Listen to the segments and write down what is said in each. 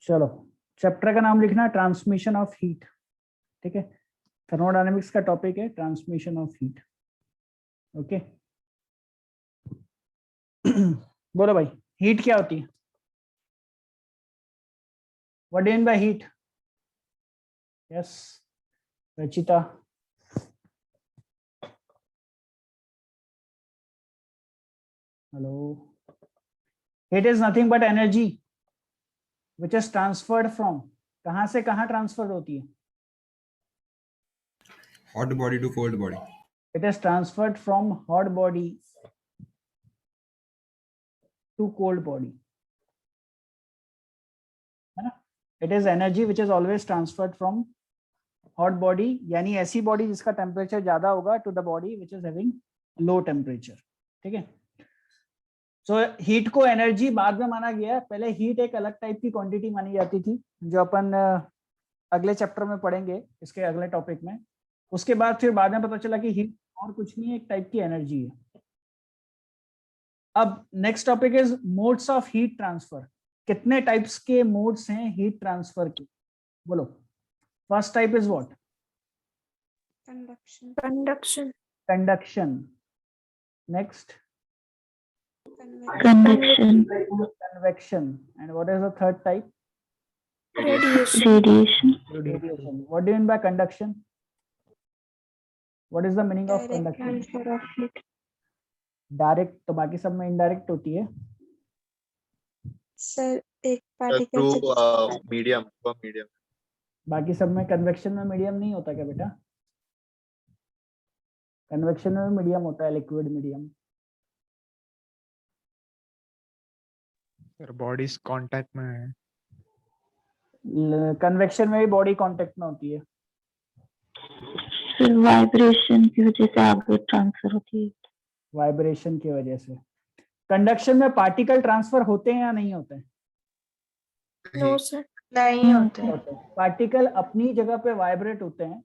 चलो, चैप्टर का नाम लिखना ट्रांसमिशन ऑफ हीट। ठीक है, थर्मोडायनेमिक्स का टॉपिक है ट्रांसमिशन ऑफ हीट। ओके बोलो भाई, हीट क्या होती है? What do you mean by heat? Yes, Rachita. Hello. Heat is nothing but energy which is transferred from, कहां से कहां ट्रांसफर होती है? hot body to cold body. It is transferred from hot body to cold body, है ना? It is energy which is always transferred from hot body, यानी ऐसी body जिसका टेम्परेचर ज्यादा होगा, to the body which is having low temperature। ठीक है, so heat को एनर्जी बाद में माना गया है। पहले हीट एक अलग टाइप की क्वांटिटी मानी जाती थी, जो अपन अगले चैप्टर में पढ़ेंगे, इसके अगले टॉपिक में। उसके बाद फिर बाद में पता चला कि हीट और कुछ नहीं है, एक टाइप की एनर्जी है। अब next topic is modes of heat transfer. कितने टाइप्स के मोड्स हैं हीट ट्रांसफर के? बोलो। First type is what? Conduction. Conduction. Next convection. Convection. And what is the third type? Radiation. Radiation. What do you mean bye conduction? What is the meaning of conduction? Direct तो बाकी सब में indirect होती है। Sir एक through particle medium बाकी सब में कन्वेक्शन में मीडियम नहीं होता क्या बेटा? कन्वेक्शन में मीडियम होता है, liquid medium. Sir bodies contact में है। कन्वेक्शन में भी बॉडी कांटेक्ट में होती है। फिर वाइब्रेशन की वजह से आगे ट्रांसफर होती है। वाइब्रेशन की वजह से। कंडक्शन में पार्टिकल ट्रांसफर होते हैं या नहीं होते हैं? नो सर, नहीं होते। पार्टिकल अपनी जगह पे वाइब्रेट होते हैं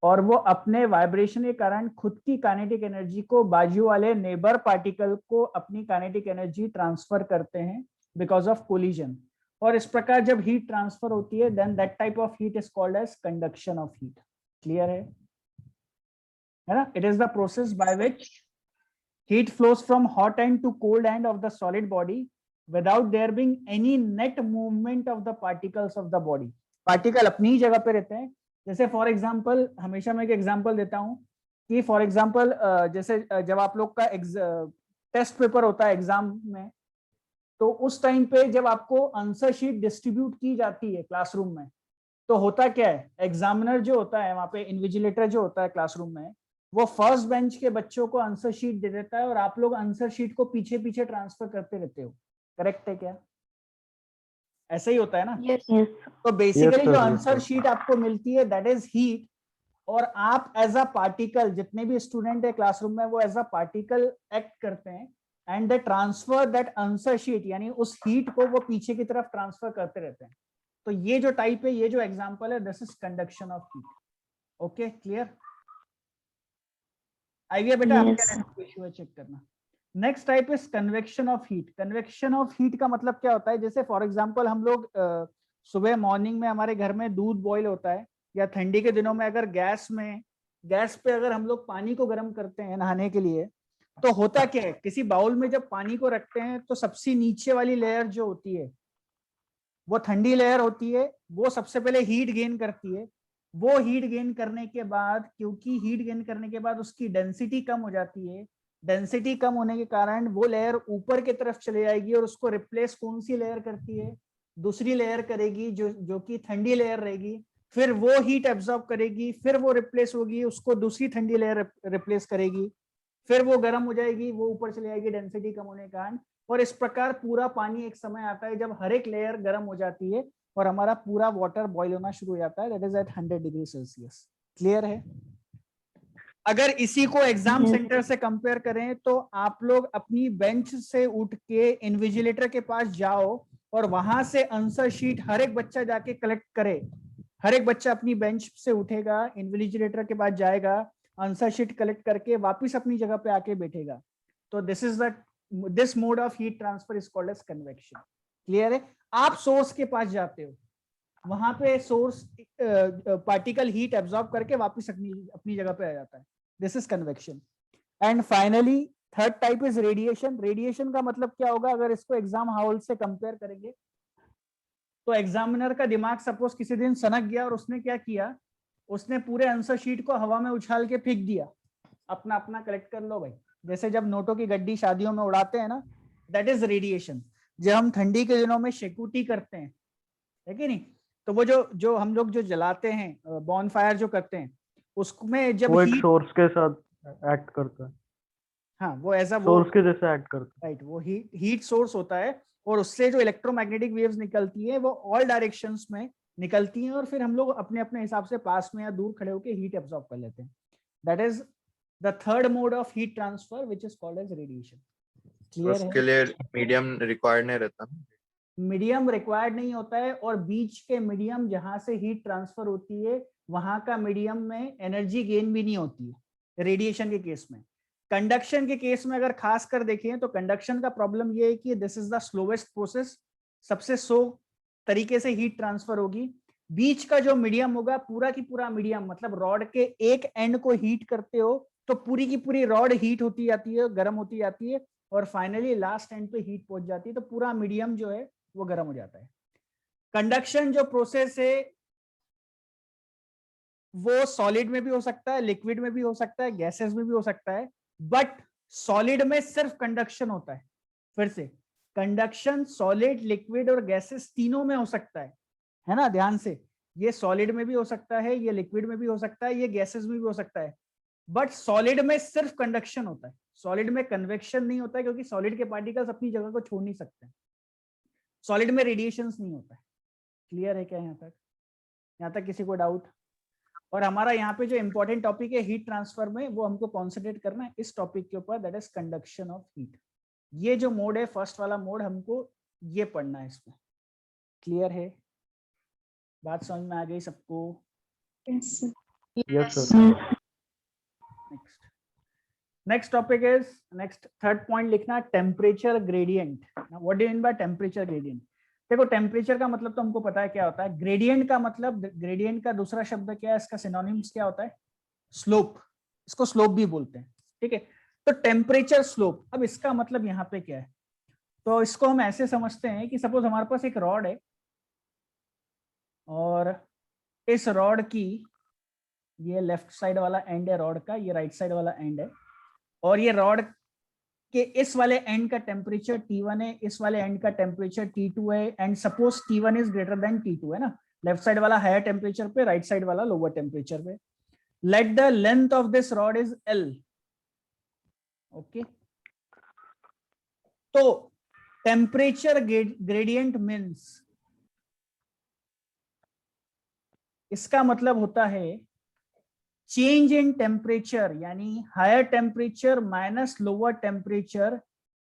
और वो अपने वाइब्रेशन के कारण खुद की काइनेटिक एनर्जी को बाजू वाले नेबर पार्टिकल को अपनी काइनेटिक एनर्जी ट्रांसफर करते हैं बिकॉज ऑफ कोलिजन। और इस प्रकार जब हीट ट्रांसफर होती है, then that type of heat is called as conduction of heat. Clear है ना? It is the process by which heat flows from hot end to cold end of the solid body without there being any net movement of the particles of the body। Particle अपनी ही जगह पे रहते हैं। जैसे for example, हमेशा मैं एक example देता हूं कि फॉर एग्जांपल जैसे जब आप लोग का टेस्ट पेपर होता है एग्जाम में, तो उस टाइम पे जब आपको आंसर शीट डिस्ट्रीब्यूट की जाती है क्लासरूम में, तो होता क्या है, एग्जामिनर जो होता है वहां पे, इन्विजिलेटर जो होता है क्लासरूम में, वो फर्स्ट बेंच के बच्चों को आंसर शीट दे देता है और आप लोग आंसर शीट को पीछे पीछे ट्रांसफर करते रहते हो। करेक्ट है क्या? ऐसा ही होता है ना? यस। तो बेसिकली जो आंसर शीट आपको मिलती है दैट इज हीट, और आप एज अ पार्टिकल, जितने भी स्टूडेंट है क्लासरूम में, वो एज अ पार्टिकल एक्ट करते हैं and they transfer that answer sheet, यानी उस हीट को वो पीछे की तरफ ट्रांसफर करते रहते हैं। तो ये जो टाइप है, ये जो एग्जांपल है, this is conduction of heat. Okay, clear? आइए बेटा, आपका इशू है, चेक करना। Next type is convection of heat. Convection of heat का मतलब क्या होता है? जैसे फॉर एग्जांपल हम लोग सुबह मॉर्निंग में हमारे घर में दूध बॉईल होता है, या ठंडी के दिनों में अगर गैस पे अगर हम लोग पानी को गर्म करते हैं नहाने के लिए, तो होता क्या है, किसी बाउल में जब पानी को रखते हैं तो सबसे नीचे वाली लेयर जो होती है वो ठंडी लेयर होती है, वो सबसे पहले हीट गेन करती है। वो हीट गेन करने के बाद, क्योंकि हीट गेन करने के बाद उसकी डेंसिटी कम हो जाती है, डेंसिटी कम होने के कारण वो लेयर ऊपर की तरफ चले जाएगी और उसको रिप्लेस कौन सी लेयर करती है? दूसरी लेयर करेगी, जो कि ठंडी लेयर रहेगी। फिर वो हीट एब्जॉर्ब करेगी, फिर वो रिप्लेस होगी, उसको दूसरी ठंडी लेयर रिप्लेस करेगी, फिर वो गर्म हो जाएगी, वो ऊपर चले जाएगी डेंसिटी कम होने के कारण। और इस प्रकार पूरा पानी एक समय आता है जब हर एक लेयर गर्म हो जाती है और हमारा पूरा वाटर बॉईल होना शुरू हो जाता है, that is at 100 degree Celsius. Clear है? अगर इसी को एग्जाम सेंटर से कंपेयर करें तो आप लोग अपनी बेंच से उठ के इन्विजिलेटर के पास जाओ और वहां से आंसर शीट हर एक बच्चा जाके कलेक्ट करे। हर एक बच्चा अपनी बेंच से उठेगा, इन्विजिलेटर के पास जाएगा, आंसर शीट कलेक्ट करके वापिस अपनी जगह पे आके बैठेगा। तो this mode of heat transfer is called as convection. Clear है? आप सोर्स के पास जाते हो, वहां पे सोर्स पार्टिकल हीट एब्जॉर्ब करके वापस अपनी जगह पे आ जाता है। This is convection. And finally third type is radiation. Radiation का मतलब क्या होगा, अगर इसको एग्जाम हॉल से कंपेयर करेंगे तो एग्जामिनर का दिमाग सपोज किसी दिन सनक गया और उसने क्या किया, उसने पूरे आंसर शीट को हवा में उछाल के फेंक दिया, अपना अपना कलेक्ट कर लो भाई। जैसे जब नोटों की गड्डी शादियों में उड़ाते हैं ना, दैट इज रेडिएशन। जब हम ठंडी के दिनों में शेकुटी करते हैं, है कि नहीं, तो वो जो हम लोग जो जलाते हैं बॉन फायर जो करते हैं, उसमें जब वो एक हीट, सोर्स के साथ एक्ट करता है, हाँ वो ऐसा सोर्स के जैसे एक्ट करता है। राइट, वो हीट सोर्स होता है और उससे जो इलेक्ट्रोमैग्नेटिक वेव्स निकलती है वो ऑल डायरेक्शंस में निकलती हैं और फिर हम लोग अपने अपने हिसाब से पास में या दूर खड़े होकर हीट एब्जॉर्ब कर लेते हैं। That is the third mode of heat transfer which is called as radiation. Clear है? उसके लिए मीडियम रिक्वायर्ड नहीं रहता ना? मीडियम रिक्वायर्ड नहीं होता है, और बीच के मीडियम जहां से हीट ट्रांसफर होती है वहां का मीडियम में एनर्जी गेन भी नहीं होती है रेडिएशन के केस में। कंडक्शन के केस में अगर खास कर देखें तो कंडक्शन का प्रॉब्लम ये है कि this is the slowest process, सबसे स्लो तरीके से हीट ट्रांसफर होगी। बीच का जो मीडियम होगा, पूरा की पूरा मीडियम, मतलब रॉड के एक एंड को हीट करते हो तो पूरी की पूरी रॉड हीट होती जाती है, गर्म होती जाती है, और फाइनली लास्ट एंड पे हीट पहुंच जाती है, तो पूरा मीडियम जो है वो गर्म हो जाता है। कंडक्शन जो प्रोसेस है वो सॉलिड में भी हो सकता है, लिक्विड में भी हो सकता है, गैसेस में भी हो सकता है, बट सॉलिड में सिर्फ कंडक्शन होता है। फिर से कंडक्शन सॉलिड, लिक्विड और गैसेस तीनों में हो सकता है ना, ध्यान से। ये सॉलिड में भी हो सकता है, ये लिक्विड में भी हो सकता है, ये गैसेस में भी हो सकता है, बट सॉलिड में सिर्फ कंडक्शन होता है। सॉलिड में कन्वेक्शन नहीं होता है, क्योंकि सॉलिड के पार्टिकल्स अपनी जगह को छोड़ नहीं सकते। सॉलिड में रेडिएशंस नहीं होता है। क्लियर है क्या यहाँ तक किसी को डाउट? और हमारा यहाँ पे जो इंपॉर्टेंट टॉपिक है हीट ट्रांसफर में, वो हमको कॉन्सेंट्रेट करना है इस टॉपिक के ऊपर, that is conduction of heat. ये जो मोड है, फर्स्ट वाला मोड, हमको ये पढ़ना है इसमें। क्लियर है? बात समझ में आ गई सबको? Yes sir. Next topic is, next third point लिखना, temperature gradient. What do you mean by temperature gradient? देखो, टेम्परेचर का मतलब तो हमको पता है क्या होता है। ग्रेडियंट का मतलब, ग्रेडियंट का दूसरा शब्द क्या है, इसका सिनोनिम्स क्या होता है? स्लोप। इसको स्लोप भी बोलते हैं, ठीक है। तो टेम्परेचर स्लोप, अब इसका मतलब यहाँ पे क्या है? तो इसको हम ऐसे समझते हैं कि सपोज हमारे पास एक रॉड है, और इस रॉड की, ये लेफ्ट साइड वाला एंड है रॉड का, ये राइट साइड वाला एंड है, और ये रॉड कि इस वाले एंड का टेम्परेचर T1 है, इस वाले एंड का टेम्परेचर T2 है, and suppose T1 is greater than T2 है ना, लेफ्ट साइड वाला हायर टेम्परेचर पे, राइट साइड वाला लोअर टेम्परेचर पे। Let the length of this rod is L। Okay, तो टेम्परेचर ग्रेडियंट मीन्स, इसका मतलब होता है चेंज इन टेम्परेचर, यानी higher temperature minus lower temperature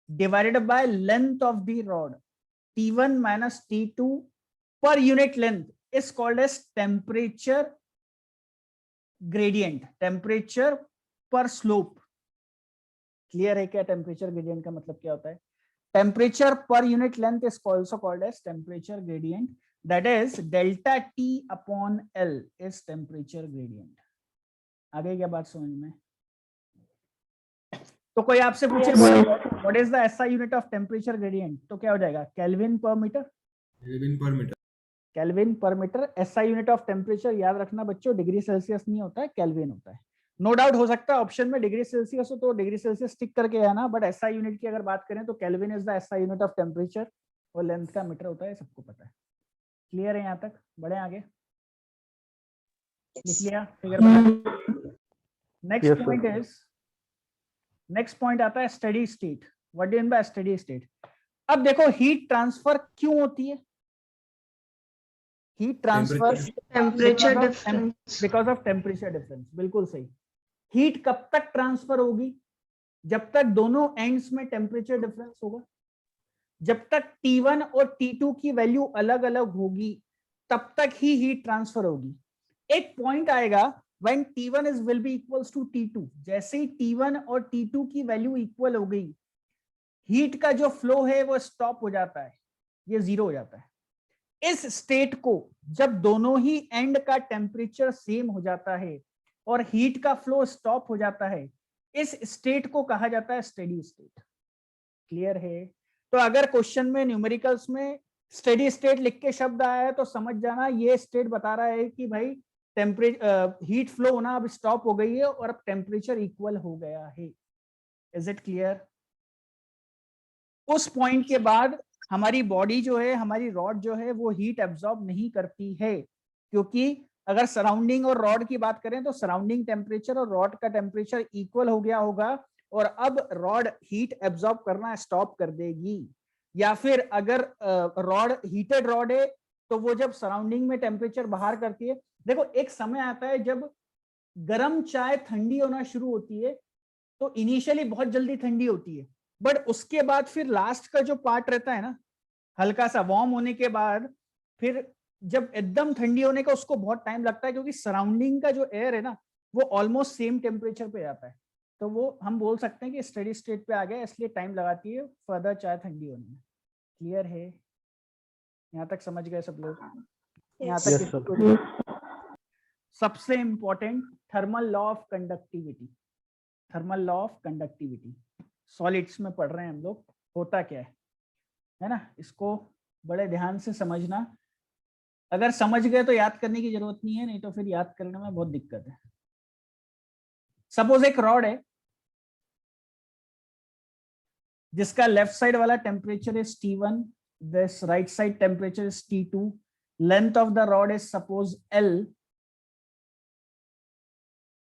divided by length of the rod, T1 minus T2 per unit length is called as temperature gradient, temperature पर slope. Clear है क्या temperature gradient का मतलब क्या होता है? Temperature per unit length is also called as temperature gradient, that is delta T upon L is temperature gradient. आ गई क्या बात समझ में? तो कोई आपसे पूछे what is the SI unit of temperature gradient, तो क्या हो जाएगा? Kelvin per metre. Kelvin per metre. Kelvin per metre. SI unit of temperature याद रखना बच्चों, डिग्री सेल्सियस नहीं होता है, केल्विन होता है। नो डाउट हो सकता है ऑप्शन में डिग्री सेल्सियस हो, तो डिग्री सेल्सियस टिक करके है ना, बट एसआई यूनिट की अगर बात करें तो kelvin is the SI unit of temperature, और लेंथ का मीटर होता है, सबको पता है। क्लियर है यहाँ तक? बढ़े आगे, लिख लिया फिगर बना। Next point is, next point आता है steady state. What do you mean bye steady state? अब देखो, हीट ट्रांसफर क्यों होती है? Heat transfer temperature difference, because of temperature difference. बिल्कुल सही। हीट कब तक ट्रांसफर होगी? जब तक दोनों एंड्स में टेम्परेचर डिफरेंस होगा। जब तक T1 और T2 की वैल्यू अलग अलग होगी तब तक ही हीट ट्रांसफर होगी। एक पॉइंट आएगा when T1 is will be equals to T2, जैसे ही T1 और T2 की वैल्यू इक्वल हो गई, हीट का जो फ्लो है वो स्टॉप हो जाता है, ये जीरो हो जाता है। इस स्टेट को जब दोनों ही एंड का टेम्परेचर सेम हो जाता है और हीट का फ्लो स्टॉप हो जाता है, इस स्टेट को कहा जाता है स्टेडी स्टेट। क्लियर है? तो अगर क्वेश्चन में न्यूमेरिकल्स में स्टेडी स्टेट लिख के शब्द आया है तो समझ जाना ये स्टेट बता रहा है कि भाई टेम्परेचर हीट फ्लो होना अब स्टॉप हो गई है और अब टेम्परेचर इक्वल हो गया है। Is it clear? उस पॉइंट के बाद हमारी बॉडी जो है, हमारी रॉड जो है वो हीट एब्जॉर्ब नहीं करती है, क्योंकि अगर सराउंडिंग और रॉड की बात करें तो सराउंडिंग टेम्परेचर और रॉड का टेम्परेचर इक्वल हो गया होगा और अब रॉड हीट एब्जॉर्ब करना स्टॉप कर देगी। या फिर अगर रॉड हीटेड रॉड है तो वो जब सराउंडिंग में टेम्परेचर बाहर करती है, देखो एक समय आता है जब गर्म चाय ठंडी होना शुरू होती है तो इनिशियली बहुत जल्दी ठंडी होती है, बट उसके बाद फिर लास्ट का जो पार्ट रहता है ना, हल्का सा वार्म होने के बाद फिर जब एकदम ठंडी होने का उसको बहुत टाइम लगता है, क्योंकि सराउंडिंग का जो एयर है ना वो ऑलमोस्ट सेम टेम्परेचर पे जाता है। तो वो हम बोल सकते हैं कि स्टेडी स्टेट पे आ गया, इसलिए टाइम लगाती है फर्दर चाय ठंडी होने में। क्लियर है? यहाँ तक समझ गए सब लोग? यहाँ Yes. तक Yes, sir. किसी- सबसे important thermal law of conductivity. Thermal law of conductivity solids में पढ़ रहे हैं हम लोग, होता क्या है ना? इसको बड़े ध्यान से समझना। अगर समझ गए तो याद करने की जरूरत नहीं है, नहीं तो फिर याद करने में बहुत दिक्कत है। सपोज एक रॉड है जिसका लेफ्ट साइड वाला temperature is T1, this right side temperature is T2, length of the rod is suppose L,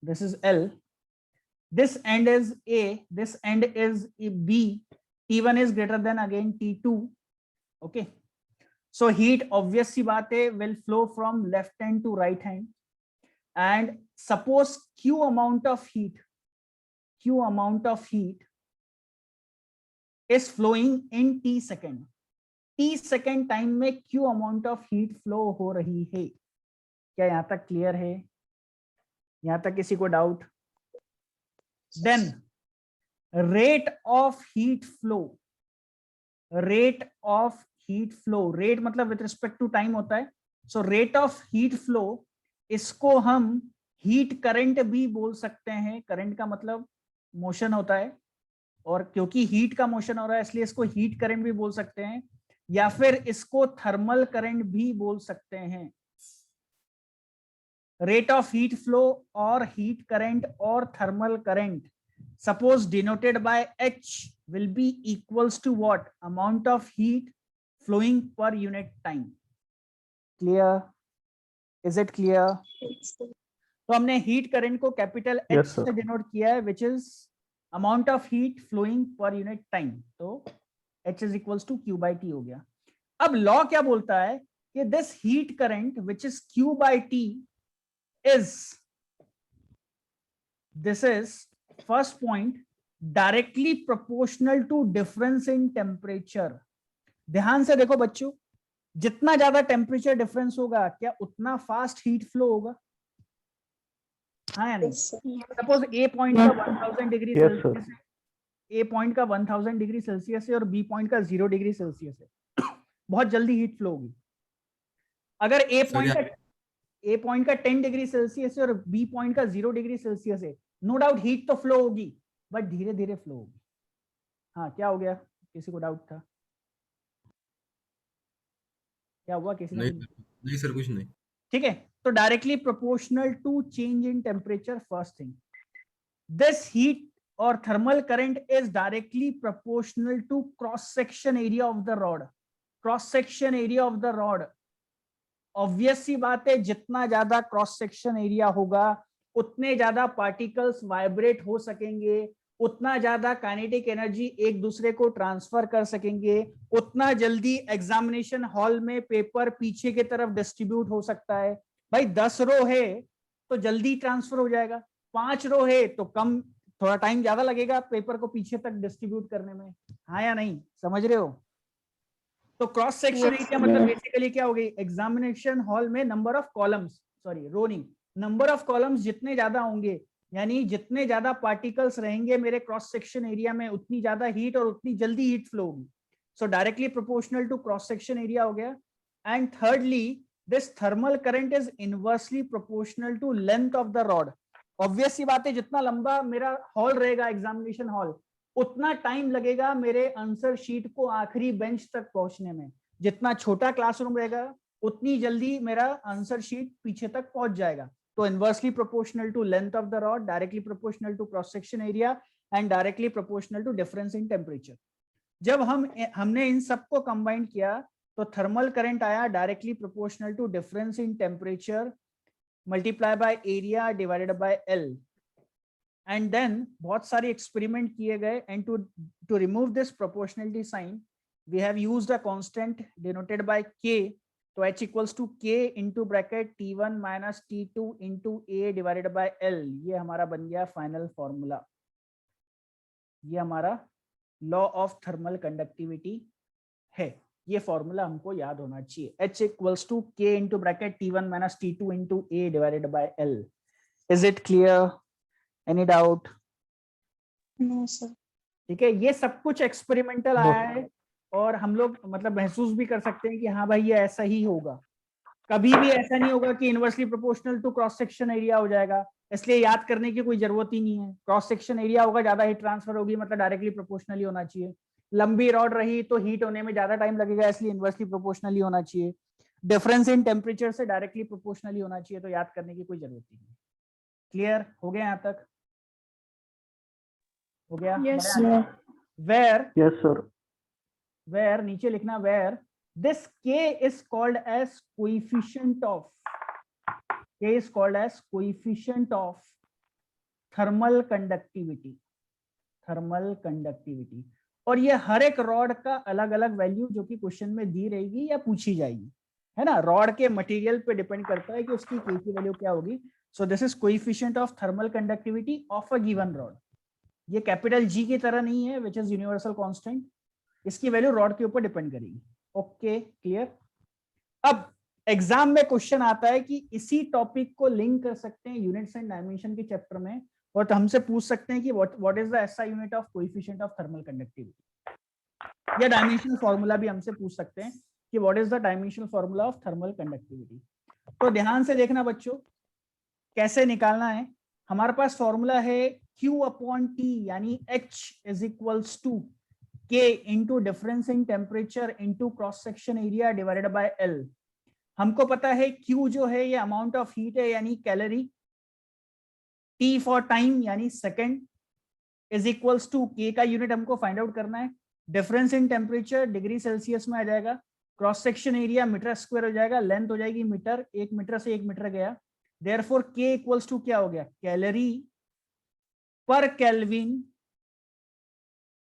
this is L, this end is A, this end is B, T1 is greater than again T2. Okay, so heat obvious सी बात है will flow from left hand to right hand, and suppose Q amount of heat is flowing in T second. T second time में Q amount of heat flow हो रही है। क्या यहाँ तक clear है? यहाँ तक किसी को doubt? Then rate of heat flow, rate मतलब विथ रिस्पेक्ट टू टाइम होता है। So rate of heat flow, इसको हम हीट करंट भी बोल सकते हैं। करंट का मतलब मोशन होता है, और क्योंकि हीट का मोशन हो रहा है इसलिए इसको हीट करंट भी बोल सकते हैं, या फिर इसको थर्मल करंट भी बोल सकते हैं। rate of heat flow or heat current or thermal current, suppose denoted by H, will be equals to what? Amount of heat flowing per unit time. Clear? Is it clear? तो हमने heat current को capital H Yes, sir. से denote किया है, which is amount of heat flowing per unit time. तो H is equals to Q by T हो गया। अब law क्या बोलता है कि this heat current which is Q by T is, this is first point, directly proportional to difference in temperature. ध्यान से देखो बच्चों, जितना ज्यादा टेम्परेचर डिफरेंस होगा क्या उतना फास्ट हीट फ्लो होगा? हाँ या नहीं? सपोज ए पॉइंट का 1000 डिग्री Yes, sir. सेल्सियस है, ए पॉइंट का 1000 डिग्री सेल्सियस है और बी पॉइंट का 0 डिग्री सेल्सियस है, बहुत जल्दी हीट फ्लो होगी। अगर ए पॉइंट का 10 डिग्री सेल्सियस है और बी पॉइंट का 0 डिग्री सेल्सियस है, नो डाउट हीट तो फ्लो होगी, बट धीरे धीरे फ्लो होगी। हाँ, क्या हो गया? किसी को डाउट था? क्या हुआ? किसी नहीं सर, कुछ नहीं। ठीक है, तो directly proportional to change in temperature. First thing, this heat और thermal current is directly proportional to cross section area of the rod. Cross section area of the rod, obvious सी बात है, जितना ज्यादा क्रॉस सेक्शन एरिया होगा उतने ज्यादा particles vibrate हो सकेंगे, उतना ज्यादा काइनेटिक एनर्जी एक दूसरे को ट्रांसफर कर सकेंगे, उतना जल्दी एग्जामिनेशन हॉल में पेपर पीछे की तरफ डिस्ट्रीब्यूट हो सकता है। भाई 10 रो है तो जल्दी ट्रांसफर हो जाएगा, 5 रो है तो कम, थोड़ा टाइम ज्यादा लगेगा पेपर को पीछे तक डिस्ट्रीब्यूट करने में। हाँ या नहीं? समझ रहे हो? तो क्रॉस सेक्शन एरिया मतलब बेसिकली क्या होगी? एग्जामिनेशन हॉल में नंबर ऑफ कॉलम्स, सॉरी रो नहीं, नंबर ऑफ कॉलम्स जितने ज्यादा होंगे, यानी जितने ज्यादा पार्टिकल्स रहेंगे मेरे क्रॉस सेक्शन एरिया में, उतनी ज्यादा हीट और उतनी जल्दी हीट फ्लो होगी। So directly proportional to cross section area हो गया। and thirdly this thermal current is inversely proportional to length of the rod. Obvious सी बात है, जितना लंबा मेरा हॉल रहेगा एग्जामिनेशन हॉल, उतना टाइम लगेगा मेरे आंसर शीट को आखिरी बेंच तक पहुंचने में। जितना छोटा क्लासरूम रहेगा उतनी जल्दी मेरा आंसर शीट पीछे तक पहुंच जाएगा। तो inversely proportional to length of the rod, directly proportional to cross section area and directly proportional to difference in temperature. जब हमने इन सबको कंबाइन किया तो थर्मल करंट आया directly proportional to difference in temperature multiply by area divided by L. And then बहुत सारे experiment किए गए and to remove this proportionality sign we have used a constant denoted by k। तो h equals to k into bracket t1 minus t2 into a divided by l। ये हमारा बन गया final formula. ये हमारा law of thermal conductivity है। ये formula हमको याद होना चाहिए, h equals to k into bracket t1 minus t2 into a divided by l। Is it clear? Any doubt? No, sir. ठीक है, ये सब कुछ एक्सपेरिमेंटल आया है और हम लोग मतलब महसूस भी कर सकते हैं कि हाँ भाई ये ऐसा ही होगा। कभी भी ऐसा नहीं होगा कि inversely proportional to cross section area हो जाएगा, इसलिए याद करने की कोई जरूरत ही नहीं है। क्रॉस सेक्शन एरिया होगा, ज्यादा हीट ट्रांसफर होगी, मतलब डायरेक्टली प्रोपोर्शनली होना चाहिए। लंबी रॉड रही तो हीट होने में ज्यादा टाइम लगेगा, इसलिए इनवर्सली प्रोपोर्शनली होना चाहिए। डिफरेंस इन टेम्परेचर से डायरेक्टली प्रोपोर्शनली होना चाहिए, तो याद करने की कोई जरूरत ही नहीं। क्लियर हो गया? यहाँ तक हो गया? Yes, where Yes, sir. where नीचे लिखना where this k is called as coefficient of thermal conductivity। और ये हर एक रॉड का अलग अलग वैल्यू जो कि क्वेश्चन में दी रहेगी या पूछी जाएगी, है ना। रॉड के मटेरियल पे डिपेंड करता है कि उसकी k की वैल्यू क्या होगी। So this is coefficient of thermal conductivity of a given rod. ये कैपिटल G की तरह नहीं है विच इज यूनिवर्सल कांस्टेंट, इसकी वैल्यू रॉड के ऊपर डिपेंड करेगी। Okay, clear? अब एग्जाम में क्वेश्चन आता है कि इसी टॉपिक को लिंक कर सकते हैं यूनिट्स एंड डायमेंशन के चैप्टर में, और तो हमसे पूछ सकते हैं कि what is the SI unit of coefficient of thermal conductivity, या डायमेंशनल फार्मूला भी हमसे पूछ सकते हैं कि what is the dimensional formula of thermal conductivity. तो ध्यान से देखना बच्चों, कैसे निकालना है। हमारे पास फॉर्मूला है Q अपॉन T, यानी H is equals to K into difference in temperature into cross section area divided by L। हमको पता है Q जो है ये अमाउंट ऑफ हीट है यानी कैलोरी, T फॉर टाइम यानी second, is equals to K का यूनिट हमको फाइंड आउट करना है। Difference in temperature degree Celsius में आ जाएगा, cross section area metre square हो जाएगा, लेंथ हो जाएगी मीटर, 1 मीटर से 1 मीटर गया। देयरफॉर K इक्वल्स टू क्या हो गया, कैलोरी पर केल्विन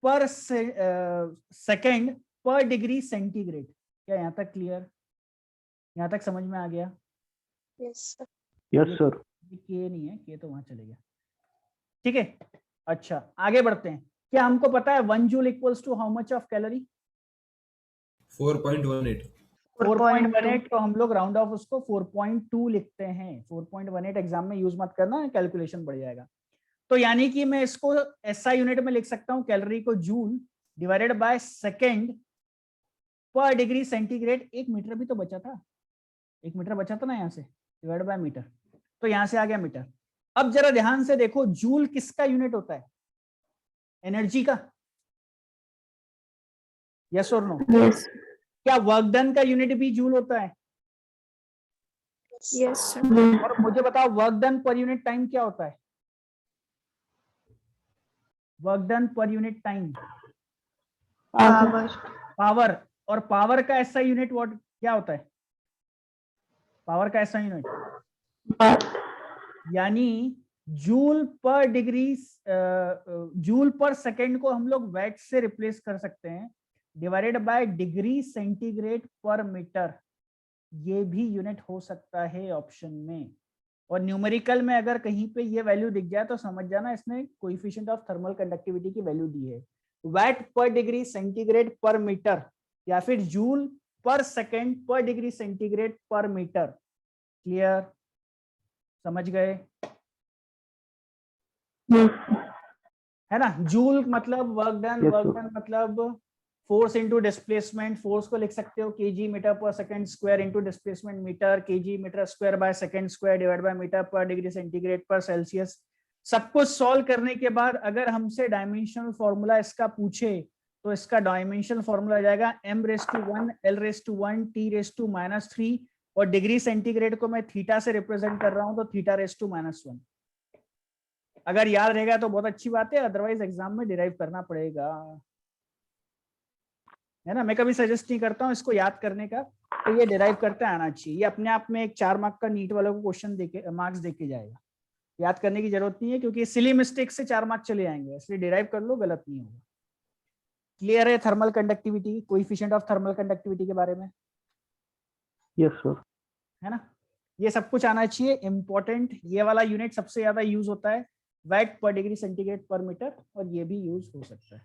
पर सेकेंड पर डिग्री सेंटीग्रेड। क्या यहाँ तक क्लियर? यहाँ तक समझ में आ गया? Yes, sir. Yes, sir. K नहीं है, K तो वहां चले गया। ठीक है, अच्छा आगे बढ़ते हैं। क्या हमको पता है 1 joule equals to how much of calorie? 4.18। 4.18। तो हम लोग राउंड ऑफ उसको 4.2 लिखते हैं। 4.18 एग्जाम में यूज मत करना, कैलकुलेशन बढ़ जाएगा। तो यानी कि मैं इसको एसआई यूनिट में लिख सकता हूं, कैलोरी को joule divided by second per degree centigrade. 1 metre भी तो बचा था, 1 मीटर बचा था ना यहाँ से, डिवाइड बाय मीटर, तो यहाँ से आ गया मीटर। अब जरा ध्यान से देखो, जूल किसका यूनिट होता है? एनर्जी का। यस और नो? Yes. क्या वर्क डन का यूनिट भी जूल होता है? Yes, sir. Yes. और मुझे बताओ work done per unit time क्या होता है? Work done per unit time Power. Power, और पावर का ऐसा यूनिट व्हाट क्या होता है? पावर का ऐसा यूनिट But यानी जूल पर डिग्री, जूल पर सेकेंड को हम लोग वैट से रिप्लेस कर सकते हैं, divided by degree centigrade per metre. ये भी यूनिट हो सकता है ऑप्शन में। और न्यूमेरिकल में अगर कहीं पे ये वैल्यू दिख जाए तो समझ जाना इसने कोएफिशिएंट ऑफ थर्मल कंडक्टिविटी की वैल्यू दी है। वैट पर डिग्री सेंटीग्रेड पर मीटर या फिर joule per second per degree centigrade per metre. Clear? समझ गए? yes. है ना। जूल मतलब work done, Yes, work sir. Done मतलब फोर्स इंटू डिस्प्लेसमेंट, फोर्स को लिख सकते हो kg metre per second square into displacement metre, kg metre square by second square divide by metre per degree centigrade per Celsius. सब कुछ solve करने के बाद अगर हमसे डायमेंशनल फॉर्मूला इसका पूछे तो इसका डायमेंशनल फॉर्मूला आ जाएगा m⁻1 l⁻1 t⁻³ और डिग्री सेंटीग्रेड को मैं थीटा से रिप्रेजेंट कर रहा हूं तो θ⁻1। अगर याद रहेगा तो बहुत अच्छी बात है, अदरवाइज एग्जाम में डिराइव करना पड़ेगा, है ना। मैं कभी सजेस्ट नहीं करता हूँ इसको याद करने का, तो ये डिराइव करते आना चाहिए। ये अपने आप में एक 4 मार्क का नीट वालों को क्वेश्चन देके मार्क्स देके जाएगा, याद करने की जरूरत नहीं है क्योंकि सिली मिस्टेक से 4 मार्क चले जाएंगे, इसलिए डिराइव कर लो, गलत नहीं होगा। क्लियर है thermal conductivity, coefficient of thermal conductivity के बारे में? Yes sir. है ना, ये सब कुछ आना चाहिए। इंपॉर्टेंट ये वाला यूनिट सबसे ज्यादा यूज होता है, वाट पर डिग्री सेंटीग्रेड पर मीटर, और ये भी यूज हो सकता है,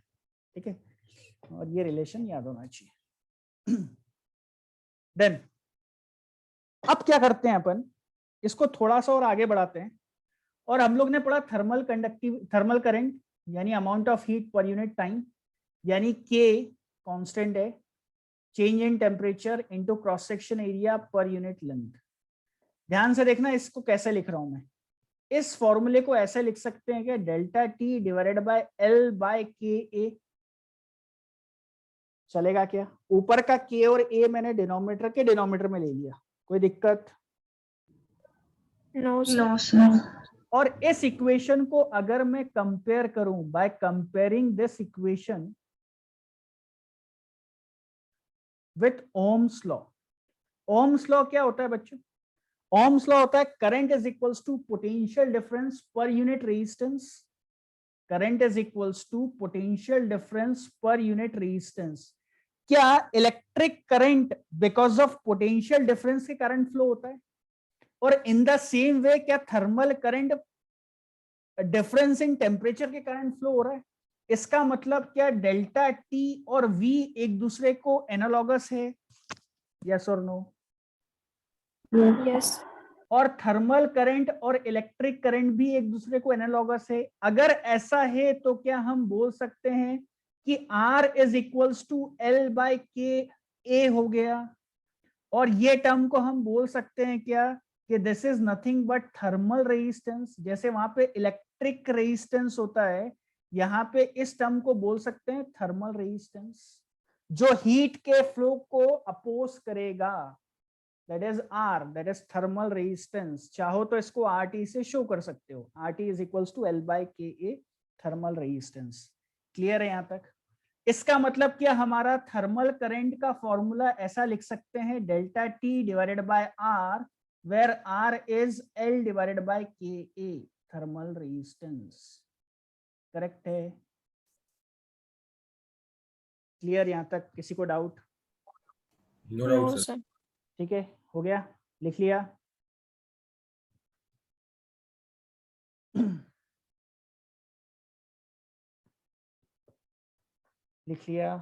ठीक है। और ये रिलेशन याद होना चाहिए। देन अब क्या करते हैं अपन, इसको थोड़ा सा और आगे बढ़ाते हैं। और हम लोग ने पढ़ा थर्मल करंट यानी amount of heat per unit time, यानी K कांस्टेंट है, change in temperature into cross section area पर यूनिट लेंथ। ध्यान से देखना इसको कैसे लिख रहा हूं मैं। इस फॉर्मूले को ऐसे लिख सकते हैं कि delta T divided by L by KA। चलेगा क्या? ऊपर का K और A मैंने डिनोमिनेटर के डिनोमिनेटर में ले लिया, कोई दिक्कत? No sir. और इस इक्वेशन को अगर मैं कंपेयर करूं by comparing this equation with Ohm's law. Ohm's law क्या होता है बच्चों? ओम्स लॉ होता है current is equals to potential difference per unit resistance. Current is equals to potential difference per unit resistance. क्या electric current because of potential difference के कारण flow होता है? और इन द सेम वे क्या thermal current difference in temperature के कारण flow हो रहा है? इसका मतलब क्या डेल्टा T और V एक दूसरे को एनालॉगस है? यस और नो? यस। और थर्मल करंट और इलेक्ट्रिक करंट भी एक दूसरे को एनालॉगस है? अगर ऐसा है तो क्या हम बोल सकते हैं कि R is equals to L by K A हो गया? और ये टर्म को हम बोल सकते हैं क्या कि this is nothing but thermal resistance. जैसे वहां पे इलेक्ट्रिक रेजिस्टेंस होता है, यहाँ पे इस टर्म को बोल सकते हैं थर्मल रेजिस्टेंस, जो हीट के फ्लो को अपोज करेगा। That is R, that is thermal resistance. चाहो तो इसको RT से शो कर सकते हो, RT is equals to L by KA thermal resistance. Clear है यहाँ तक? इसका मतलब क्या हमारा थर्मल करंट का फॉर्मूला ऐसा लिख सकते हैं delta T divided by R, where R is L divided by KA thermal resistance. Correct है? क्लियर यहाँ तक? किसी को डाउट? No doubt sir. ठीक है, हो गया, लिख लिया। लिख लिया?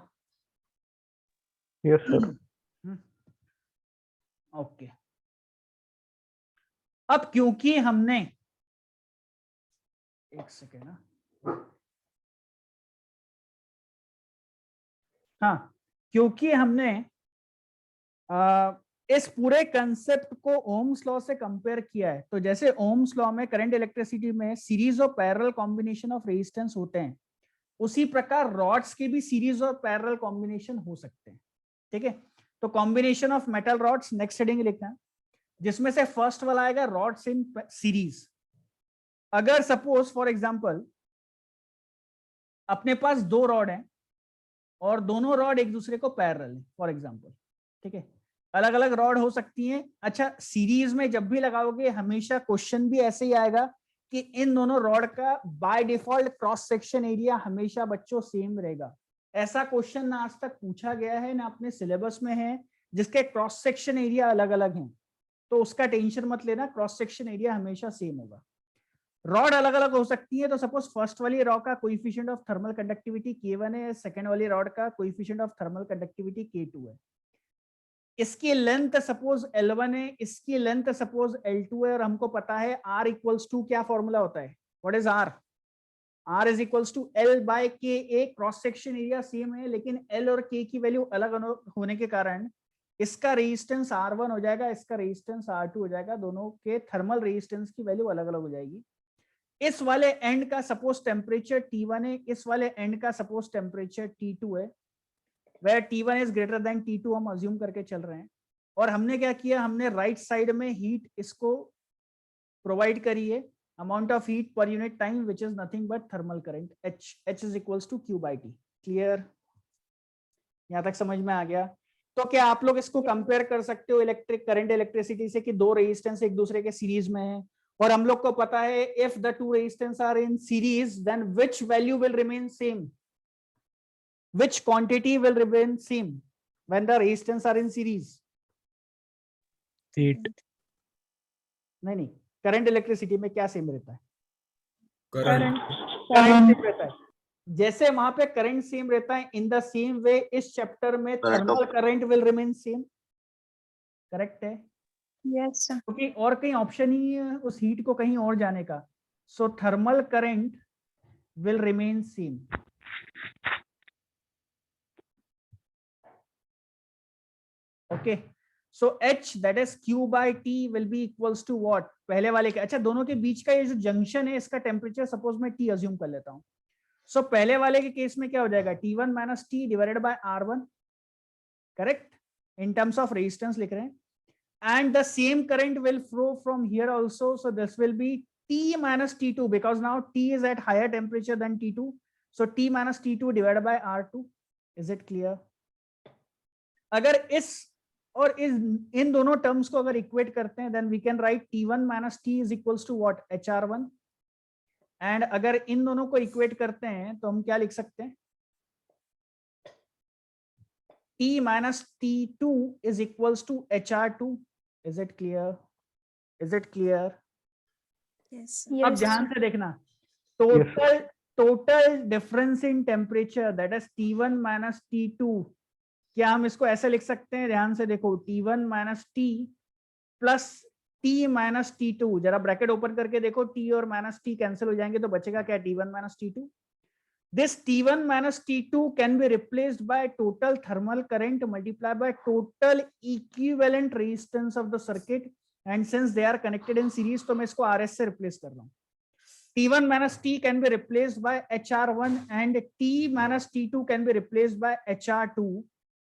Yes sir. ओके। अब क्योंकि हमने, एक सेकेंड ना, हाँ, क्योंकि हमने इस पूरे कंसेप्ट को ओम्स लॉ से कंपेयर किया है, तो जैसे ओम्स लॉ में करंट इलेक्ट्रिसिटी में series of parallel combination of resistance होते हैं, उसी प्रकार रॉड्स के भी सीरीज ऑफ पैरेलल कॉम्बिनेशन हो सकते हैं। ठीक है, तो combination of metal rods, next heading लिखना, जिसमें से फर्स्ट वाला आएगा रॉड्स इन सीरीज। अगर सपोज फॉर एग्जांपल अपने पास 2 रॉड हैं और दोनों रॉड एक दूसरे को पैरेलल है फॉर एग्जांपल, ठीक है, अलग अलग रॉड हो सकती हैं। अच्छा, सीरीज में जब भी लगाओगे हमेशा क्वेश्चन भी ऐसे ही आएगा कि इन दोनों रॉड का by default cross section area हमेशा बच्चों सेम रहेगा। ऐसा क्वेश्चन ना आज तक पूछा गया है ना अपने सिलेबस में है जिसके क्रॉस सेक्शन एरिया अलग अलग हैं, तो उसका टेंशन मत लेना, क्रॉस सेक्शन एरिया हमेशा सेम होगा। रॉड अलग अलग हो सकती है, तो सपोज फर्स्ट वाली रॉड का coefficient of thermal conductivity K1 है, सेकंड वाली रॉड का coefficient of thermal conductivity K2 है। इसकी लेंथ सपोज L1 है, इसकी लेंथ सपोज L2 है, और हमको पता है R इक्वल्स टू क्या फॉर्मूला होता है, what is R? R is equals to L by K A, cross section area same है लेकिन L और K की वैल्यू अलग होने के कारण इसका रेजिस्टेंस R1 हो जाएगा, इसका रेजिस्टेंस R2 हो जाएगा, दोनों के थर्मल रेजिस्टेंस की वैल्यू अलग अलग हो जाएगी। इस वाले एंड का सपोज टेम्परेचर T1 है, इस वाले एंड का सपोज टेम्परेचर T2 है, where T1 is greater than T2 हम अज्यूम करके चल रहे हैं। और हमने क्या किया, हमने राइट साइड में हीट इसको प्रोवाइड करी है, amount of heat per unit time which is nothing but thermal current H is equals to Q by T। Clear, यहाँ तक समझ में आ गया? तो क्या आप लोग इसको कंपेयर कर सकते हो इलेक्ट्रिक करंट इलेक्ट्रिसिटी से कि दो रेजिस्टेंस एक दूसरे के सीरीज में है और हम लोग को पता है if the two resistance are in series then which value will remain same, which quantity will remain same when the resistance are in series? नहीं, करंट इलेक्ट्रिसिटी में क्या सेम रहता है? करंट। करंट सेम रहता है। जैसे वहां पे करंट सेम रहता है, इन द सेम वे इस चैप्टर में thermal current will remain same. Correct है? Yes sir. क्योंकि और कहीं ऑप्शन ही है उस हीट को कहीं और जाने का। So thermal current will remain same. Okay, so H that is Q by T will be equals to what? पहले वाले के, अच्छा दोनों के बीच का ये जो जंक्शन है इसका टेम्परेचर सपोज मैं T अज्यूम कर लेता हूँ। सो पहले वाले के केस में क्या हो जाएगा? T1 minus T divided bye R1, correct? In terms of resistance लिख रहे हैं। And the same current will flow from here also, so this will be T minus T2 because now T is at higher temperature than T2, so T minus T2 divided by R2। is it clear? अगर इस और इन दोनों terms को अगर equate करते हैं then we can write T1 minus T is equals to what? HR1। And अगर इन दोनों को इक्वेट करते हैं तो हम क्या लिख सकते हैं? T minus T2 is equals to HR2। Is it clear? Is it clear? Yes अब ध्यान से देखना, total difference in temperature that is T1 minus T2, क्या हम इसको ऐसे लिख सकते हैं? ध्यान से देखो, T1 minus T plus T minus T2, जरा ब्रैकेट ओपन करके देखो, T और माइनस T कैंसिल हो जाएंगे तो बचेगा क्या? T1 minus T2। This T1 minus T2 can be replaced by total thermal current multiply by total equivalent resistance of the circuit, and since they are connected in series तो मैं इसको RS से replace कर रहा हूँ। T1 minus T can be replaced by HR1 and T minus T2 can be replaced by HR2.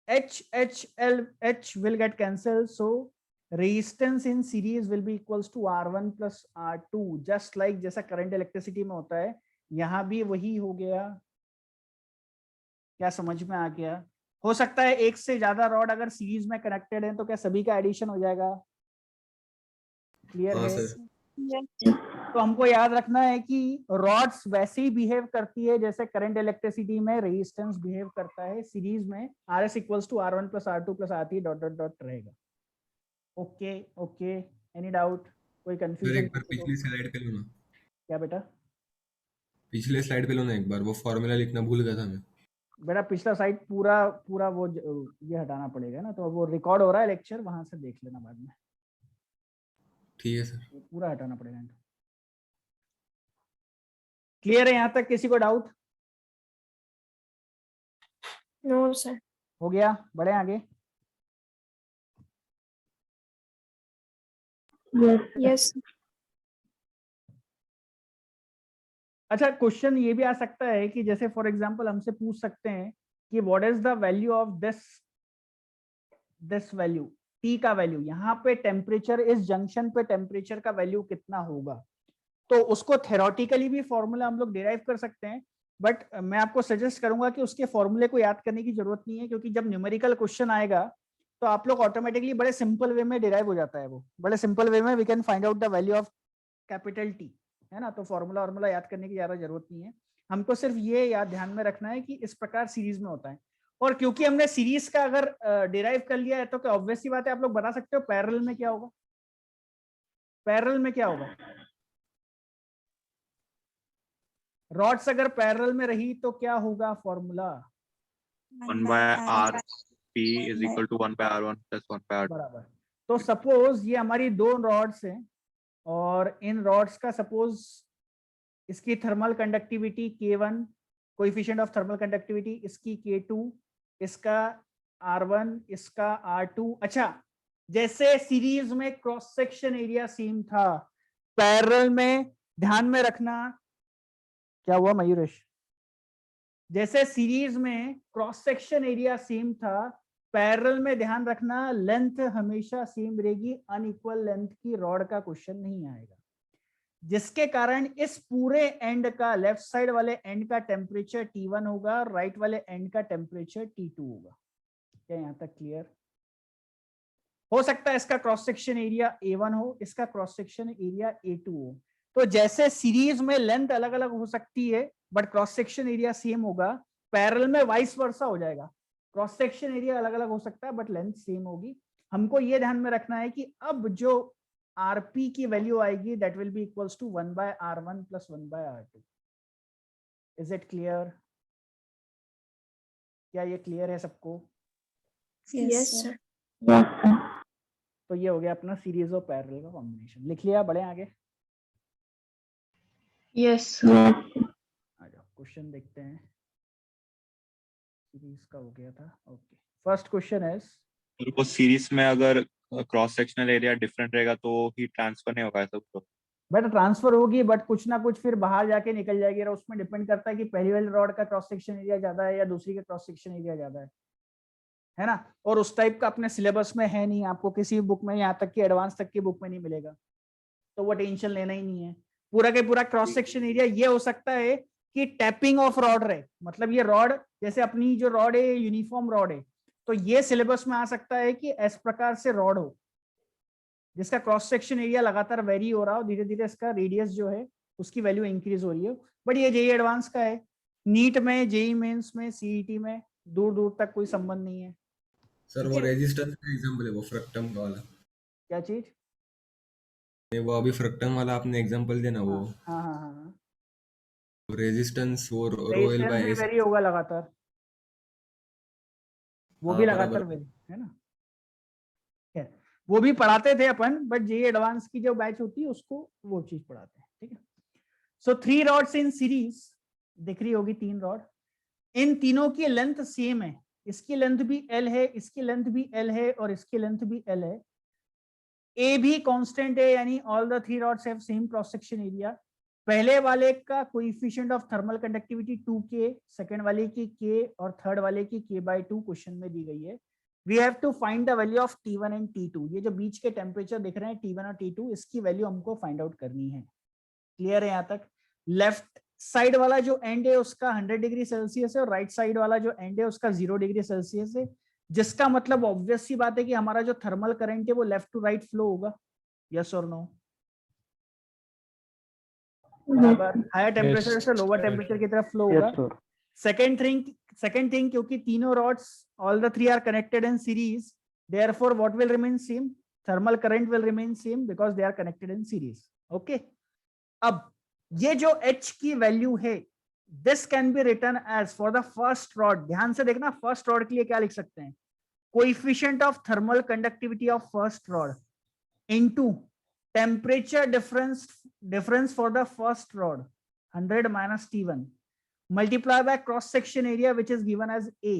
H will get cancelled, so resistance in series will be equals to R1 plus R2, just like जैसा current electricity में होता है, यहाँ भी वही हो गया। क्या समझ में आ गया? हो सकता है एक से ज्यादा रॉड अगर सीरीज में कनेक्टेड है तो क्या सभी का एडिशन हो जाएगा? क्लियर है? तो हमको याद रखना है कि रॉड्स वैसे ही बिहेव करती है जैसे करंट इलेक्ट्रिसिटी में रेजिस्टेंस बिहेव करता है। सीरीज में RS equals to R1 plus R2 plus R3 dot dot dot रहेगा। Okay okay, any doubt? कोई कंफ्यूजन? एक बार पिछली स्लाइड पे लो ना। क्या बेटा? पिछले स्लाइड पे लो ना एक बार, वो फॉर्मूला लिखना भूल गया था मैं। बेटा पिछला साइड पूरा वो ये हटाना पड़ेगा ना, तो वो रिकॉर्ड हो रहा है लेक्चर, वहां से देख लेना बाद में। ठीक है सर। पूरा हटाना पड़ेगा। क्लियर है यहाँ तक? किसी को डाउट? No sir. हो गया? बढ़े आगे? यस। अच्छा, क्वेश्चन ये भी आ सकता है कि जैसे फॉर एग्जांपल हमसे पूछ सकते हैं कि what is the value of this value, T का वैल्यू, यहाँ पे टेम्परेचर, इस जंक्शन पे टेम्परेचर का वैल्यू कितना होगा? तो उसको थेरोटिकली भी फॉर्मूला हम लोग डिराइव कर सकते हैं, बट मैं आपको सजेस्ट करूंगा कि उसके फॉर्मूले को याद करने की जरूरत नहीं है, क्योंकि जब न्यूमेरिकल क्वेश्चन आएगा तो आप लोग ऑटोमेटिकली बड़े सिंपल वे में डिराइव हो जाता है, वो बड़े सिंपल वे में we can find out the value of capital T, है ना। तो फॉर्मूला याद करने की ज्यादा जरूरत नहीं है, हमको सिर्फ ये याद ध्यान में रखना है कि इस प्रकार सीरीज में होता है। और क्योंकि हमने सीरीज का अगर डिराइव कर लिया है तो क्या ऑब्वियस सी बात है, आप लोग बता सकते हो पैरेलल में क्या होगा? पैरेलल में क्या होगा? रॉड्स अगर पैरेलल में रही तो क्या होगा formula? 1 by R P is equal to 1 by R1 plus 1 by R2। बराबर। तो सपोज ये हमारी दो रॉड्स हैं और इन रॉड्स का सपोज इसकी thermal conductivity K1, coefficient of thermal conductivity, इसकी K2, इसका R1, इसका R2। अच्छा, जैसे सीरीज में क्रॉस सेक्शन एरिया सेम था, पैरेलल में ध्यान में रखना, क्या हुआ मयूरेश? जैसे सीरीज में क्रॉस सेक्शन एरिया सेम था, पैरेलल में ध्यान रखना लेंथ हमेशा सेम रहेगी, अनइक्वल लेंथ की रॉड का क्वेश्चन नहीं आएगा, जिसके कारण इस पूरे एंड का, लेफ्ट साइड वाले एंड का टेम्परेचर T1 होगा, राइट वाले एंड का टेम्परेचर T2 होगा। क्या यहाँ तक क्लियर? हो सकता है इसका क्रॉस सेक्शन एरिया A1 हो, इसका क्रॉस सेक्शन एरिया A2 हो। तो जैसे सीरीज में लेंथ अलग अलग हो सकती है but cross section area same होगा, पैरेलल में वाइस वर्सा हो जाएगा, क्रॉस सेक्शन एरिया अलग अलग हो सकता है बट लेंथ सेम होगी। हमको ये ध्यान में रखना है कि अब जो RP की वैल्यू आएगी that will be equals to 1/R1 plus 1/R2। Is it clear? क्या ये क्लियर है सबको? Yes, sir. Yes, sir. तो ये हो गया अपना सीरीज और पैरेलल का कॉम्बिनेशन। लिख लिया, बढ़े आगे? Yes, sir. आ जाओ, क्वेश्चन देखते हैं। सीरीज का हो गया था, ओके। फर्स्ट क्वेश्चन इज, वो सीरीज में अगर क्रॉस सेक्शनल एरिया डिफरेंट रहेगा तो हीट ट्रांसफर नहीं होगा ऐसा कुछ? बट ट्रांसफर होगी बट कुछ ना कुछ फिर बाहर जाके निकल जाएगी, और उसमें डिपेंड करता है कि पहली वाली रॉड का क्रॉस सेक्शन एरिया ज्यादा है या दूसरी का क्रॉस सेक्शन एरिया ज्यादा है ना? और उस टाइप का अपने सिलेबस में है नहीं, आपको किसी बुक में, यहाँ तक कि एडवांस तक की बुक में नहीं मिलेगा, तो वो टेंशन लेना ही नहीं है। पूरा के पूरा क्रॉस सेक्शन एरिया ये हो सकता है कि टैपिंग ऑफ रॉड रहे, मतलब ये रॉड, जैसे अपनी जो रॉड है यूनिफॉर्म रॉड है, तो ये सिलेबस में आ सकता है कि इस प्रकार से रॉड हो जिसका क्रॉस सेक्शन एरिया लगातार वेरी हो रहा हो, धीरे धीरे इसका रेडियस जो है उसकी वैल्यू इंक्रीज हो रही है। बट ये जेईई एडवांस का है, नीट में, जेईई मेंस में, सीईटी में दूर दूर तक कोई संबंध नहीं है। सर वो रेजिस्टेंस का एग्जांपल है, वो फ्रक्टम वाला। क्या चीज? वो अभी फ्रक्टम वाला आपने एग्जांपल दिया ना, वो हाँ हाँ हाँ, रेजिस्टेंस वो रो एल रेजिस्टेंस बाय भी एस। वेरी होगा लगातार, वो भी लगातार वेरी है ना। खैर, वो भी पढ़ाते थे अपन, बट जेईई एडवांस की जो बैच होती है उसको वो चीज पढ़ाते हैं, ठीक है। सो 3 रॉड्स इन सीरीज, दिख रही होगी 3 रॉड, इन तीनों की लेंथ सेम है, इसकी लेंथ भी L है, इसकी लेंथ भी L है, और इसकी लेंथ भी L है। A भी कांस्टेंट है, यानी all the 3 rods have same cross section area. पहले वाले का coefficient of thermal conductivity 2K, second वाले की K, और थर्ड वाले की K/2 क्वेश्चन में दी गई है। We have to find the value of T1 and T2। ये जो बीच के टेम्परेचर दिख रहे हैं T1 और T2, इसकी वैल्यू हमको फाइंड आउट करनी है। क्लियर है यहाँ तक? लेफ्ट साइड वाला जो एंड है उसका 100 डिग्री सेल्सियस है, और राइट साइड वाला जो एंड है उसका 0 डिग्री सेल्सियस है, जिसका मतलब ऑब्वियस सी बात है कि हमारा जो थर्मल करंट है वो लेफ्ट टू राइट फ्लो होगा। यस और नो? बराबर, हायर टेम्परेचर से लोअर टेम्परेचर की तरफ फ्लो होगा। Yes, sir. सेकंड थिंग, क्योंकि तीनों rods, all the 3 are connected in series, therefore what will remain same? Thermal current will remain same because they are connected in series. Okay, अब ये जो H की वैल्यू है, this can be written as for the first rod. ध्यान से देखना, first rod के लिए क्या लिख सकते हैं? Coefficient of thermal conductivity of first rod into temperature difference for the first rod 100 minus T1 multiply by cross section area which is given as A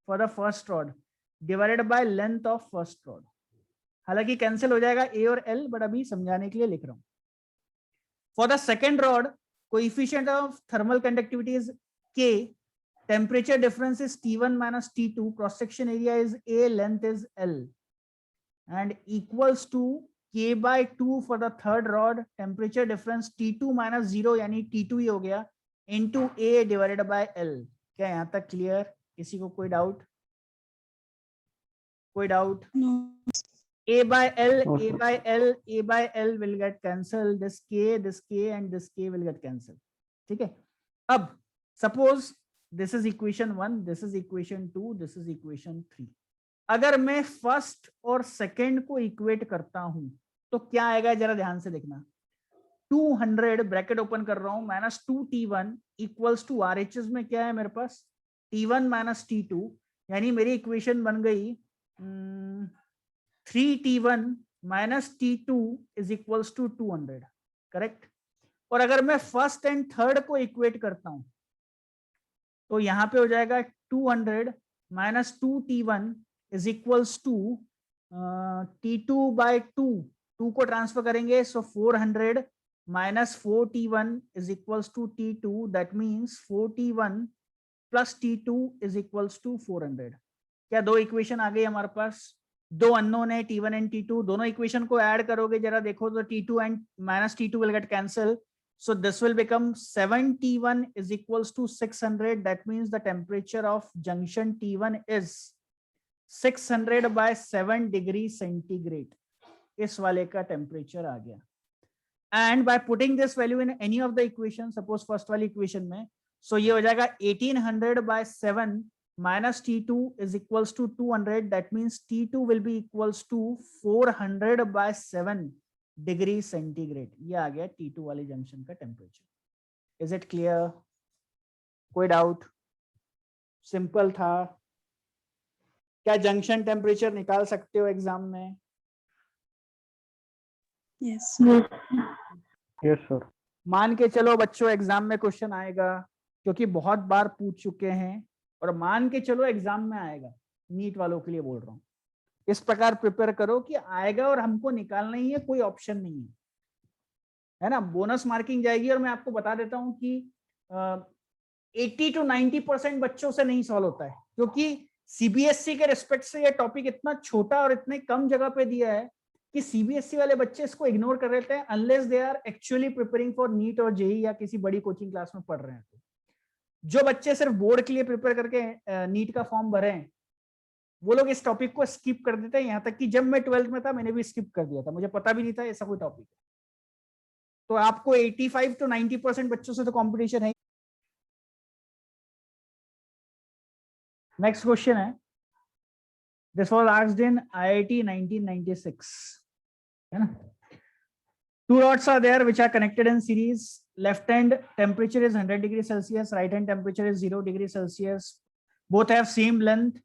for the first rod divided by length of first rod। हालांकि cancel हो जाएगा A और L, but अभी समझाने के लिए लिख रहा हूं। For the second rod, coefficient of thermal conductivity is K, temperature difference is T1 minus T2, cross section area is A, length is L, and equals to K/2 for the third rod, temperature difference T2 minus 0 यानी T2 ही हो गया, into A divided by L। क्या यहाँ तक clear? किसी को कोई doubt? कोई doubt? No. A by L, No, A sir. by L, A by L will get cancelled. This K and this K will get cancelled। ठीक है। अब suppose this is equation 1, this is equation 2, this is equation 3। अगर मैं first और second को equate करता हूं तो क्या आएगा, जरा ध्यान से देखना। 200 ब्रैकेट ओपन कर रहा हूं minus 2T1 equals to RHS में क्या है मेरे पास? T1 माइनस T2, यानी मेरी इक्वेशन बन गई 3T1 minus T2 is equals to 200, correct? और अगर मैं फर्स्ट एंड थर्ड को इक्वेट करता हूं तो यहाँ पे हो जाएगा 200 minus 2t1 is equals to t2 by 2 को ट्रांसफर करेंगे so 400 minus 4t1 is equals to t2 that means 4t1 plus t2 is equals to 400। क्या दो इक्वेशन आ गई हमारे पास, दो अननोन है t1 एंड t2, दोनों इक्वेशन को ऐड करोगे जरा देखो तो t2 and minus t2 will get cancel, so this will become 7t1 is equals to 600, that means the temperature of junction t1 is 600 by 7 degree centigrade, इस वाले का temperature आ गया। and by putting this value in any of the equation, suppose first वाली equation में, so ये हो जाएगा 1800 by 7 minus t2 is equals to 200, that means t2 will be equals to 400 by 7 degree centigrade. ये आ गया T2 वाली junction का temperature. Is it clear? कोई डाउट? सिंपल था। क्या जंक्शन टेम्परेचर निकाल सकते हो एग्जाम में? Yes. Yes, sir. मान के चलो बच्चों एग्जाम में क्वेश्चन आएगा, क्योंकि बहुत बार पूछ चुके हैं, और मान के चलो एग्जाम में आएगा, नीट वालों के लिए बोल रहा हूँ। इस प्रकार प्रिपेयर करो कि आएगा और हमको निकालना ही है, कोई ऑप्शन नहीं है ना। बोनस मार्किंग जाएगी और मैं आपको बता देता हूं कि 80 to 90% बच्चों से नहीं सॉल्व होता है, क्योंकि सीबीएसई के रिस्पेक्ट से ये टॉपिक इतना छोटा और इतने कम जगह पे दिया है कि सीबीएसई वाले बच्चे इसको इग्नोर कर देते हैं unless they are actually preparing for NEET और जेई या किसी बड़ी कोचिंग क्लास में पढ़ रहे हैं। तो जो बच्चे सिर्फ बोर्ड के लिए प्रिपेयर करके नीट का फॉर्म भरे हैं वो लोग इस टॉपिक को स्किप कर देते हैं। यहाँ तक कि जब मैं 12th में था मैंने भी स्किप कर दिया था, मुझे पता भी नहीं था ऐसा कोई टॉपिक है। तो आपको 85 to 90% बच्चों से तो कंपटीशन है। नेक्स्ट क्वेश्चन है, this was asked in IIT 1996, है ना। Two rods are there which are connected in series. Left hand temperature is 100 degrees Celsius, right hand temperature is 0 degrees Celsius. Both have same length.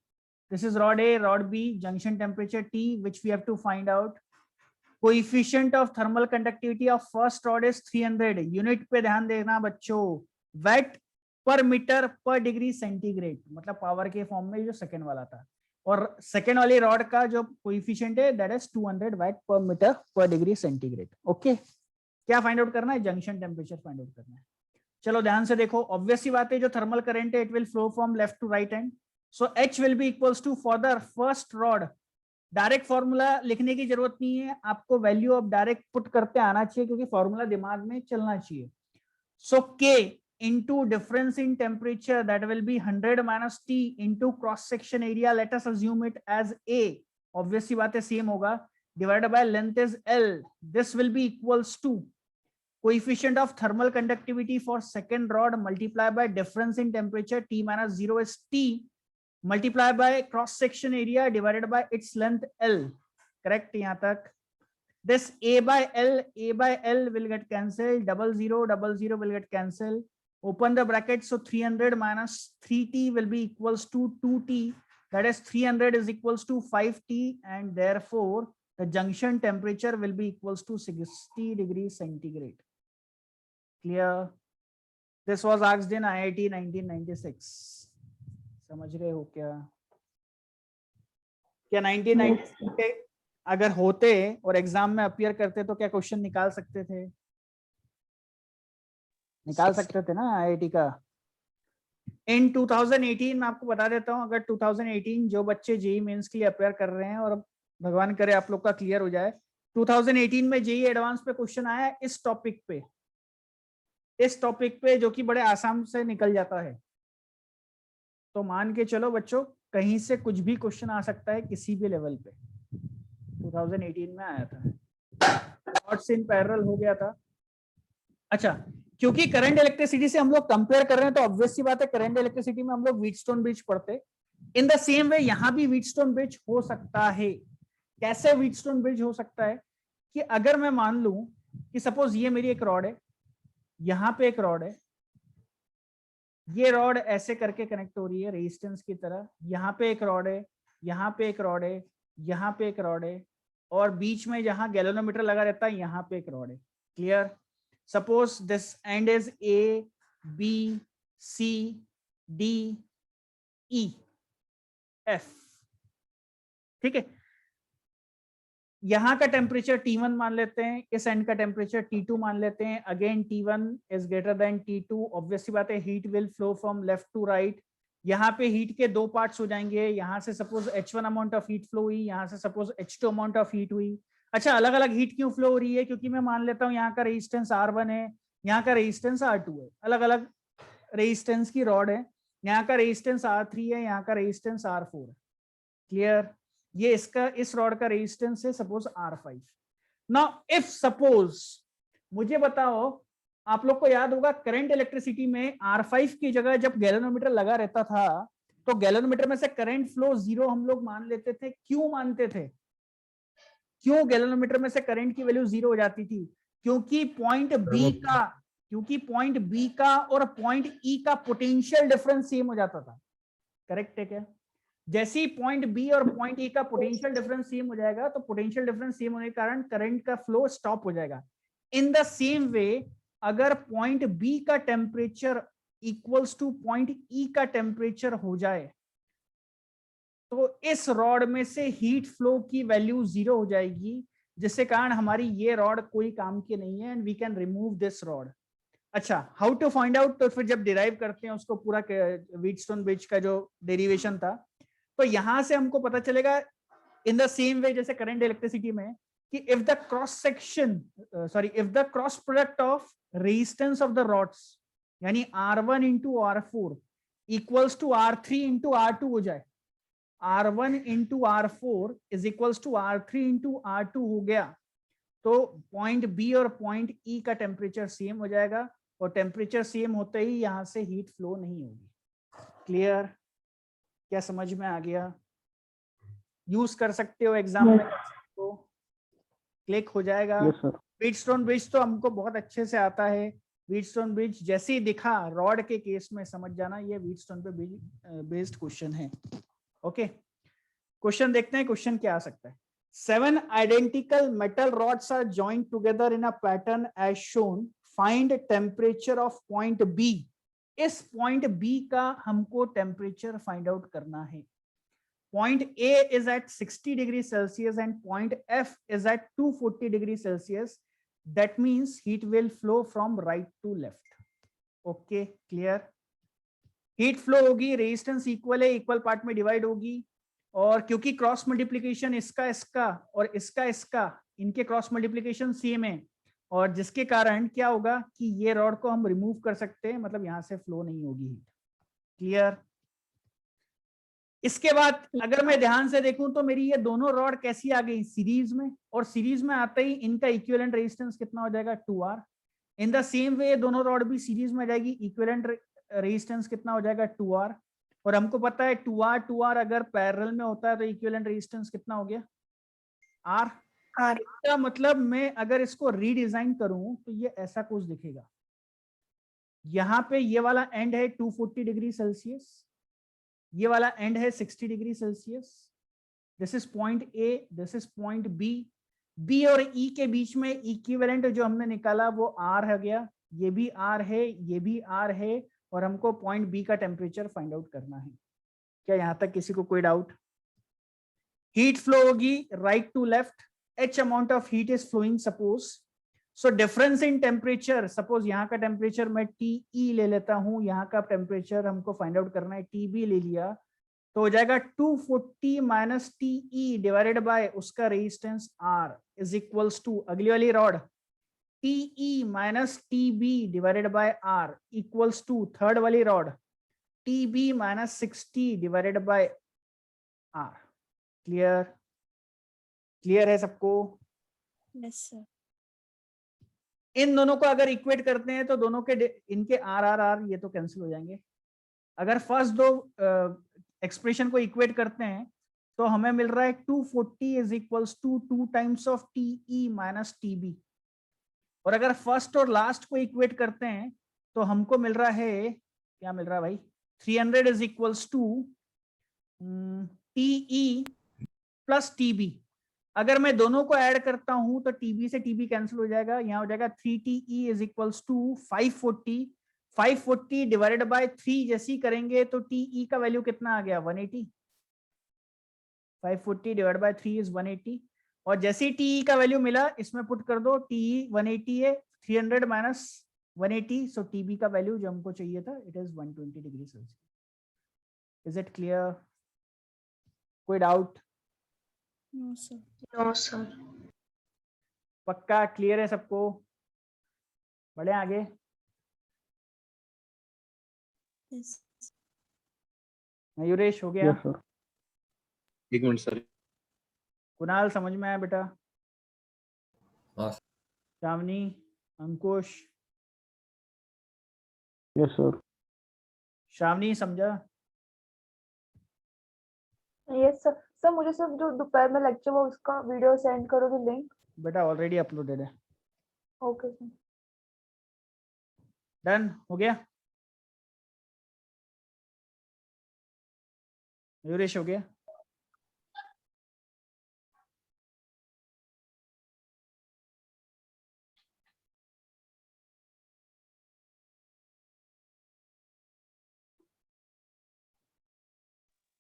This is rod A, rod B, junction temperature T, which we have to find out. Coefficient of thermal conductivity of first rod is 300. Unit पे ध्यान देना बच्चों, watt per meter per degree centigrade, मतलब power के form में जो second वाला था। और सेकेंड वाली रॉड का जो कोएफिशिएंट है दैट इज 200 वाट पर metre per degree centigrade. Okay, क्या फाइंड आउट करना है? जंक्शन टेम्परेचर फाइंड आउट करना है। चलो ध्यान से देखो, ऑब्वियस सी बात है, जो थर्मल करंट है it will flow from left to right hand, so H will be equals to for the first rod. Direct formula लिखने की जरूरत नहीं है, आपको वैल्यू ऑफ डायरेक्ट पुट करते आना चाहिए, क्योंकि फॉर्मूला दिमाग में चलना चाहिए। सो K into difference in temperature, that will be 100 minus T into cross section area, let us assume it as A, obviously बात है सेम होगा, divided by length is L, this will be equals to coefficient of thermal conductivity for second rod multiplied by difference in temperature T minus 0 is T, multiplied by cross section area divided by its length L, correct? यहाँ तक this A by L will get cancelled, 00 will get cancelled, open the bracket, so 300 minus 3t will be equals to 2t, that is 300 is equals to 5t, and therefore the junction temperature will be equals to 60 degrees centigrade. Clear? This was asked in IIT 1996. समझ रहे हो क्या? क्या 1996 के अगर होते और exam में अपीयर करते तो क्या क्वेश्चन निकाल सकते थे? निकाल सकते थे ना आईआईटी का। इन 2018 मैं आपको बता देता हूं, अगर 2018 जो बच्चे जेई मेंस के लिए अपेयर कर रहे हैं, और भगवान करे आप लोग का क्लियर हो जाए, 2018 में जेई एडवांस पे क्वेश्चन आया इस टॉपिक पे जो कि बड़े आसान से निकल जाता है। तो मान के चलो बच्चों, कहीं से कुछ भी क्वेश्चन आ सकता है किसी भी लेवल पे। 2018 में आया था, नॉट्स इन पैरेलल हो गया था। अच्छा, क्योंकि करंट इलेक्ट्रिसिटी से हम लोग कंपेयर कर रहे हैं तो ऑब्वियस सी बात है करंट इलेक्ट्रिसिटी में हम लोग व्हीटस्टोन ब्रिज पढ़ते। इन द सेम वे यहाँ भी व्हीटस्टोन ब्रिज हो सकता है। कैसे व्हीटस्टोन ब्रिज हो सकता है? कि अगर मैं मान लूं कि सपोज ये मेरी एक रॉड है, यहाँ पे एक रॉड है, ये रॉड ऐसे करके कनेक्ट हो रही है रेजिस्टेंस की तरह, यहाँ पे एक रॉड है, यहाँ पे एक रॉड है, यहाँ पे एक रॉड है, और बीच में जहाँ गैल्वेनोमीटर लगा रहता है यहाँ पे एक रॉड है। Clear? Suppose this and is A, B, C, D, E, F, ठीक है। यहाँ का टेम्परेचर T1 मान लेते हैं, इस एंड का टेम्परेचर T2 मान लेते हैं। Again T1 is greater than T2, obviously बात है heat will flow from left to right. यहाँ पे हीट के दो पार्ट्स हो जाएंगे, यहाँ से suppose H1 amount of heat flow हुई, यहाँ से suppose H2 amount of heat हुई। अच्छा, अलग अलग हीट क्यों फ्लो हो रही है? क्योंकि मैं मान लेता हूँ यहाँ का रेजिस्टेंस R1 है, यहाँ का रेजिस्टेंस R2 है, अलग अलग रेजिस्टेंस की रॉड है। यहाँ का रेजिस्टेंस R3 है, यहाँ का रेजिस्टेंस R4 है। क्लियर? ये इसका, इस रॉड का रेजिस्टेंस है suppose R5। Now if suppose, मुझे बताओ, आप लोग को याद होगा करंट इलेक्ट्रिसिटी में R5 की जगह जब गैल्वेनोमीटर लगा रहता था तो गैल्वेनोमीटर में से करंट फ्लो 0 हम लोग मान लेते थे। क्यों मानते थे? क्यों गैल्वेनोमीटर में से करंट की वैल्यू 0 हो जाती थी? क्योंकि पॉइंट बी का और पॉइंट ई का पोटेंशियल डिफरेंस सेम हो जाता था। करेक्ट है क्या? जैसे ही पॉइंट बी और पॉइंट ई का पोटेंशियल डिफरेंस सेम हो जाएगा तो पोटेंशियल डिफरेंस सेम होने के कारण करंट का फ्लो स्टॉप हो जाएगा। इन द सेम वे, अगर पॉइंट बी का temperature equals two point E का टेम्परेचर हो जाए तो इस रॉड में से हीट फ्लो की वैल्यू 0 हो जाएगी, जिससे कारण हमारी ये रॉड कोई काम की नहीं है and we can remove this rod. अच्छा, हाउ टू फाइंड आउट? तो फिर जब डिराइव करते हैं उसको, पूरा व्हीटस्टोन ब्रिज का जो डेरिवेशन था, तो यहां से हमको पता चलेगा इन द सेम वे जैसे करंट इलेक्ट्रिसिटी में कि if the cross product of resistance of the rods यानी R1 into R4 equals to R3 into R2 हो जाए, R1 into R4 is equals to R3 into R2 हो गया, तो point B और पॉइंट ई का टेम्परेचर सेम हो जाएगा और टेम्परेचर सेम होते ही यहां से हीट फ्लो नहीं होगी। क्लियर? क्या समझ में आ गया? यूज कर सकते हो एग्जाम में, तो क्लिक हो जाएगा। व्हीटस्टोन ब्रिज तो हमको बहुत अच्छे से आता है। व्हीटस्टोन ब्रिज जैसे ही दिखा रॉड के केस में समझ जाना ये व्हीटस्टोन पे बेस्ड क्वेश्चन है। ओके, क्वेश्चन देखते हैं, क्वेश्चन क्या आ सकता है। 7 identical metal rods are joined together in a pattern as shown. Find temperature of point B. इस पॉइंट B का हमको टेम्परेचर फाइंड आउट करना है। Point A is at 60 degrees Celsius and point F is at 240 degrees Celsius. That means heat will flow from right to left. Okay, clear? Heat flow होगी, resistance equal है, equal part में divide होगी, और क्योंकि cross multiplication इसका इसका और इसका इसका, इनके क्रॉस मल्टीप्लिकेशन सेम है, और जिसके कारण क्या होगा कि ये रॉड को हम रिमूव कर सकते हैं, मतलब यहां से फ्लो नहीं होगी हीट। क्लियर? इसके बाद अगर मैं ध्यान से देखूं तो मेरी ये दोनों रॉड कैसी आ गई? सीरीज में, और सीरीज में आते ही इनका इक्विवेलेंट रेजिस्टेंस कितना हो जाएगा? 2R। In the same way दोनों रॉड भी सीरीज में आ जाएगी, इक्विवेलेंट रेजिस्टेंस कितना हो जाएगा? 2R। और हमको पता है 2R अगर पैरेलल में होता है तो इक्विवेलेंट रेजिस्टेंस कितना हो गया? R। इसका मतलब मैं अगर इसको रीडिजाइन करूं तो ये ऐसा कुछ दिखेगा। यहां पे ये वाला एंड है 240 डिग्री सेल्सियस, ये वाला एंड है 60 degree Celsius. This is point A, this is point B. B और ई के बीच में इक्विवेलेंट जो हमने निकाला वो R है गया, ये भी R है, ये भी R है, और हमको पॉइंट बी का टेम्परेचर फाइंड आउट करना है। क्या यहां तक किसी को कोई डाउट? हीट फ्लो होगी right to left, H amount of heat is flowing suppose. So difference in temperature, suppose यहाँ का टेम्परेचर मैं TE ले लेता हूँ, यहाँ का टेम्परेचर हमको फाइंड आउट करना है, TB ले लिया, तो हो जाएगा 240 माइनस TE डिवाइडेड बाय उसका resistance R is equals to अगली वाली rod TE minus TB divided by R equals to third वाली rod TB minus 60 divided by R। Clear? Clear है सबको? Yes sir. इन दोनों को अगर इक्वेट करते हैं तो दोनों के इनके R ये तो कैंसिल हो जाएंगे। अगर फर्स्ट दो एक्सप्रेशन को इक्वेट करते हैं तो हमें मिल रहा है 240 is equals to 2 times of TE minus TB, और अगर फर्स्ट और लास्ट को इक्वेट करते हैं तो हमको मिल रहा है, क्या मिल रहा है भाई? 300 is equals to TE plus TB। अगर मैं दोनों को ऐड करता हूं तो टीबी से टीबी कैंसिल हो जाएगा, यहाँ हो जाएगा 3TE is equals to 540, 540 divided by 3 जैसी करेंगे तो TE का वैल्यू कितना आ गया 180, 540 डिवाइड बाय 3 इज 180, और जैसे TE का वैल्यू मिला इसमें पुट कर दो, TE 180 है, 300 माइनस 180, सो TB का वैल्यू जो हमको चाहिए था it is 120 degree Celsius. Is it clear? कोई doubt? No, sir. No sir. पक्का क्लियर है सबको? बढ़े आगे। Yes. मयूरेश हो गया? Yes sir. एक मिनट सर। कुणाल समझ में आया बेटा? हाँ। शावनी, अंकुश? Yes sir. शावनी समझा? Yes sir. सर मुझे सिर्फ जो दोपहर में लेक्चर हुआ उसका वीडियो सेंड करोगे लिंक? बेटा ऑलरेडी अपलोडेड है। Okay sir. डन हो गया? मयूरेश हो गया?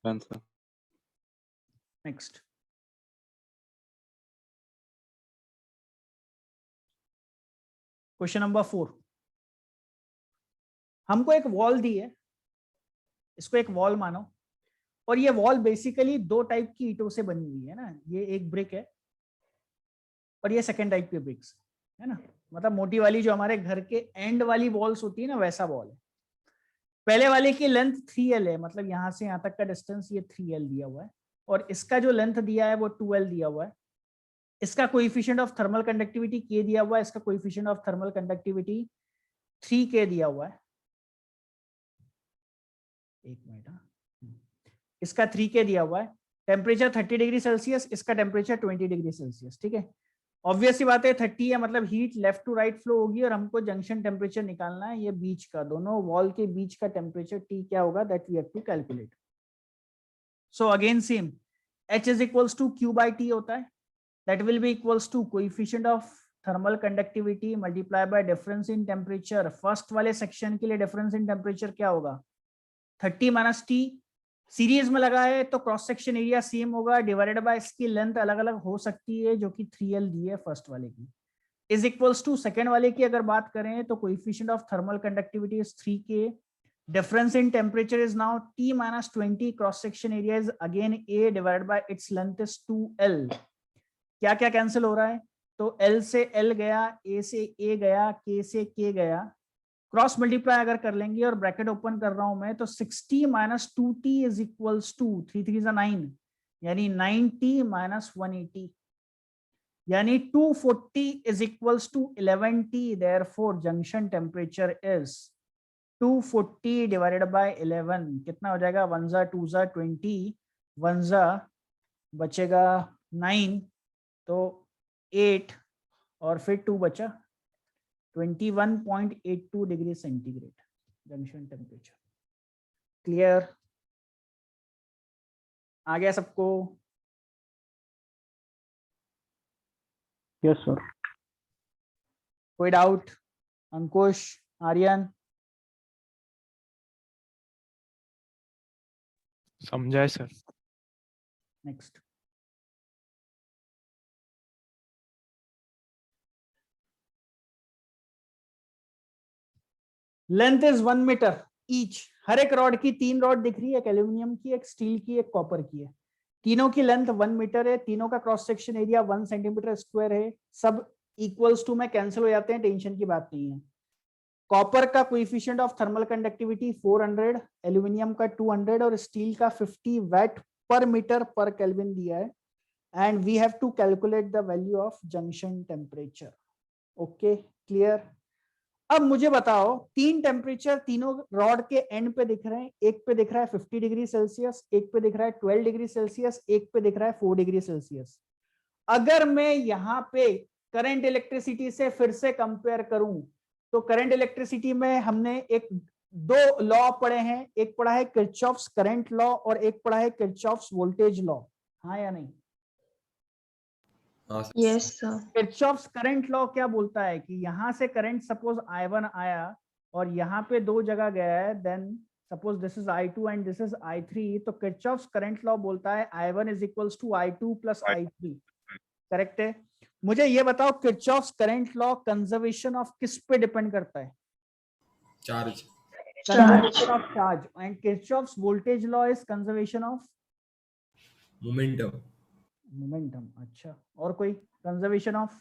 Done sir. Next. Question number 4। हमको एक वॉल दी है, इसको एक वॉल मानो, और ये वॉल बेसिकली दो टाइप की ईंटों से बनी हुई है ना, ये एक ब्रिक है और ये सेकेंड टाइप के ब्रिक्स है ना, मतलब मोटी वाली जो हमारे घर के एंड वाली वॉल्स होती है ना वैसा वॉल है। पहले वाले की लेंथ 3L है, मतलब यहाँ से यहाँ तक का डिस्टेंस ये 3L दिया हुआ है, और इसका जो लेंथ दिया है वो 2L दिया हुआ है। इसका coefficient of thermal conductivity K दिया हुआ है, इसका coefficient of thermal conductivity 3K दिया हुआ है। एक मिनट, इसका 3K दिया हुआ है। टेम्परेचर 30 डिग्री सेल्सियस, इसका टेम्परेचर 20 डिग्री सेल्सियस। ठीक है, ऑब्वियस सी बात है 30 है मतलब heat left to right flow होगी, और हमको जंक्शन टेम्परेचर निकालना है, ये बीच का, दोनों वॉल के बीच का टेम्परेचर T क्या होगा, that we have to calculate. So again same, H is equals to Q by T होता है, that will be equals to coefficient of thermal conductivity multiply by difference in temperature. First वाले section के लिए difference in temperature क्या होगा 30 minus T, series में लगा है तो क्रॉस सेक्शन एरिया सेम होगा, डिवाइडेड बाय इसकी लेंथ अलग अलग हो सकती है जो कि 3L दी है फर्स्ट वाले की, इज इक्वल्स टू सेकेंड वाले की अगर बात करें तो coefficient of thermal conductivity is 3K, difference in temperature is now T minus 20, cross section area is again A divided bye its length is 2L। क्या क्या कैंसिल हो रहा है, तो L से L गया, A से A गया, K से K गया, क्रॉस मल्टीप्लाई अगर कर लेंगे और ब्रैकेट ओपन कर रहा हूं मैं तो 60 minus 2T is equals to 3 3 9, यानी 90 माइनस 180, यानी 240 is equals to 11T। Therefore junction temperature is 240 divided by 11, कितना हो जाएगा, 1 जा 2 जा 20, 1 जा बचेगा 9, तो 8 और फिर 2 बचा, 21.82 degree centigrade junction temperature. Clear? आ गया सबको? Yes sir. कोई डाउट? अंकुश, आर्यन? समझा है sir. Next. Length is 1 metre each. हर एक रॉड की 3 रॉड दिख रही है, एक एल्यूमिनियम की, एक स्टील की, एक कॉपर की है। तीनों की लेंथ 1 मीटर है, तीनों का cross section area 1 centimetre square है। सब इक्वल्स टू में कैंसिल हो जाते हैं, टेंशन की बात नहीं है। कॉपर का coefficient of thermal conductivity 400, aluminium का 200 और स्टील का 50 वाट पर मीटर पर केल्विन दिया है, and we have to calculate the value of junction temperature. Okay, clear? अब मुझे बताओ, 3 टेम्परेचर तीनों रॉड के एंड पे दिख रहे हैं, एक पे दिख रहा है 50 डिग्री सेल्सियस, एक पे दिख रहा है 12 डिग्री सेल्सियस, एक पे दिख रहा है 4 डिग्री सेल्सियस। अगर मैं यहाँ पे करंट इलेक्ट्रिसिटी से फिर से कंपेयर करूं तो करंट इलेक्ट्रिसिटी में हमने एक 2 लॉ पढ़े हैं, एक पढ़ा है किरचॉफ्स करंट लॉ और एक पढ़ा है किरचॉफ्स वोल्टेज लॉ, हाँ या नहीं? हाँ sir. Yes, sir. Kirchhoff's current law क्या बोलता है कि यहाँ से करंट सपोज I1 आया और यहाँ पे दो जगह गया है, then suppose this is I2 and this is I3, तो किरचॉफ्स करंट लॉ बोलता है I1 इज इक्वल्स टू I2 प्लस I3। करेक्ट है। मुझे ये बताओ Kirchhoff's current law conservation of किस पे डिपेंड करता है? Charge. Conservation of charge. And Kirchhoff's voltage law is conservation of momentum. Momentum. अच्छा, और कोई? Conservation of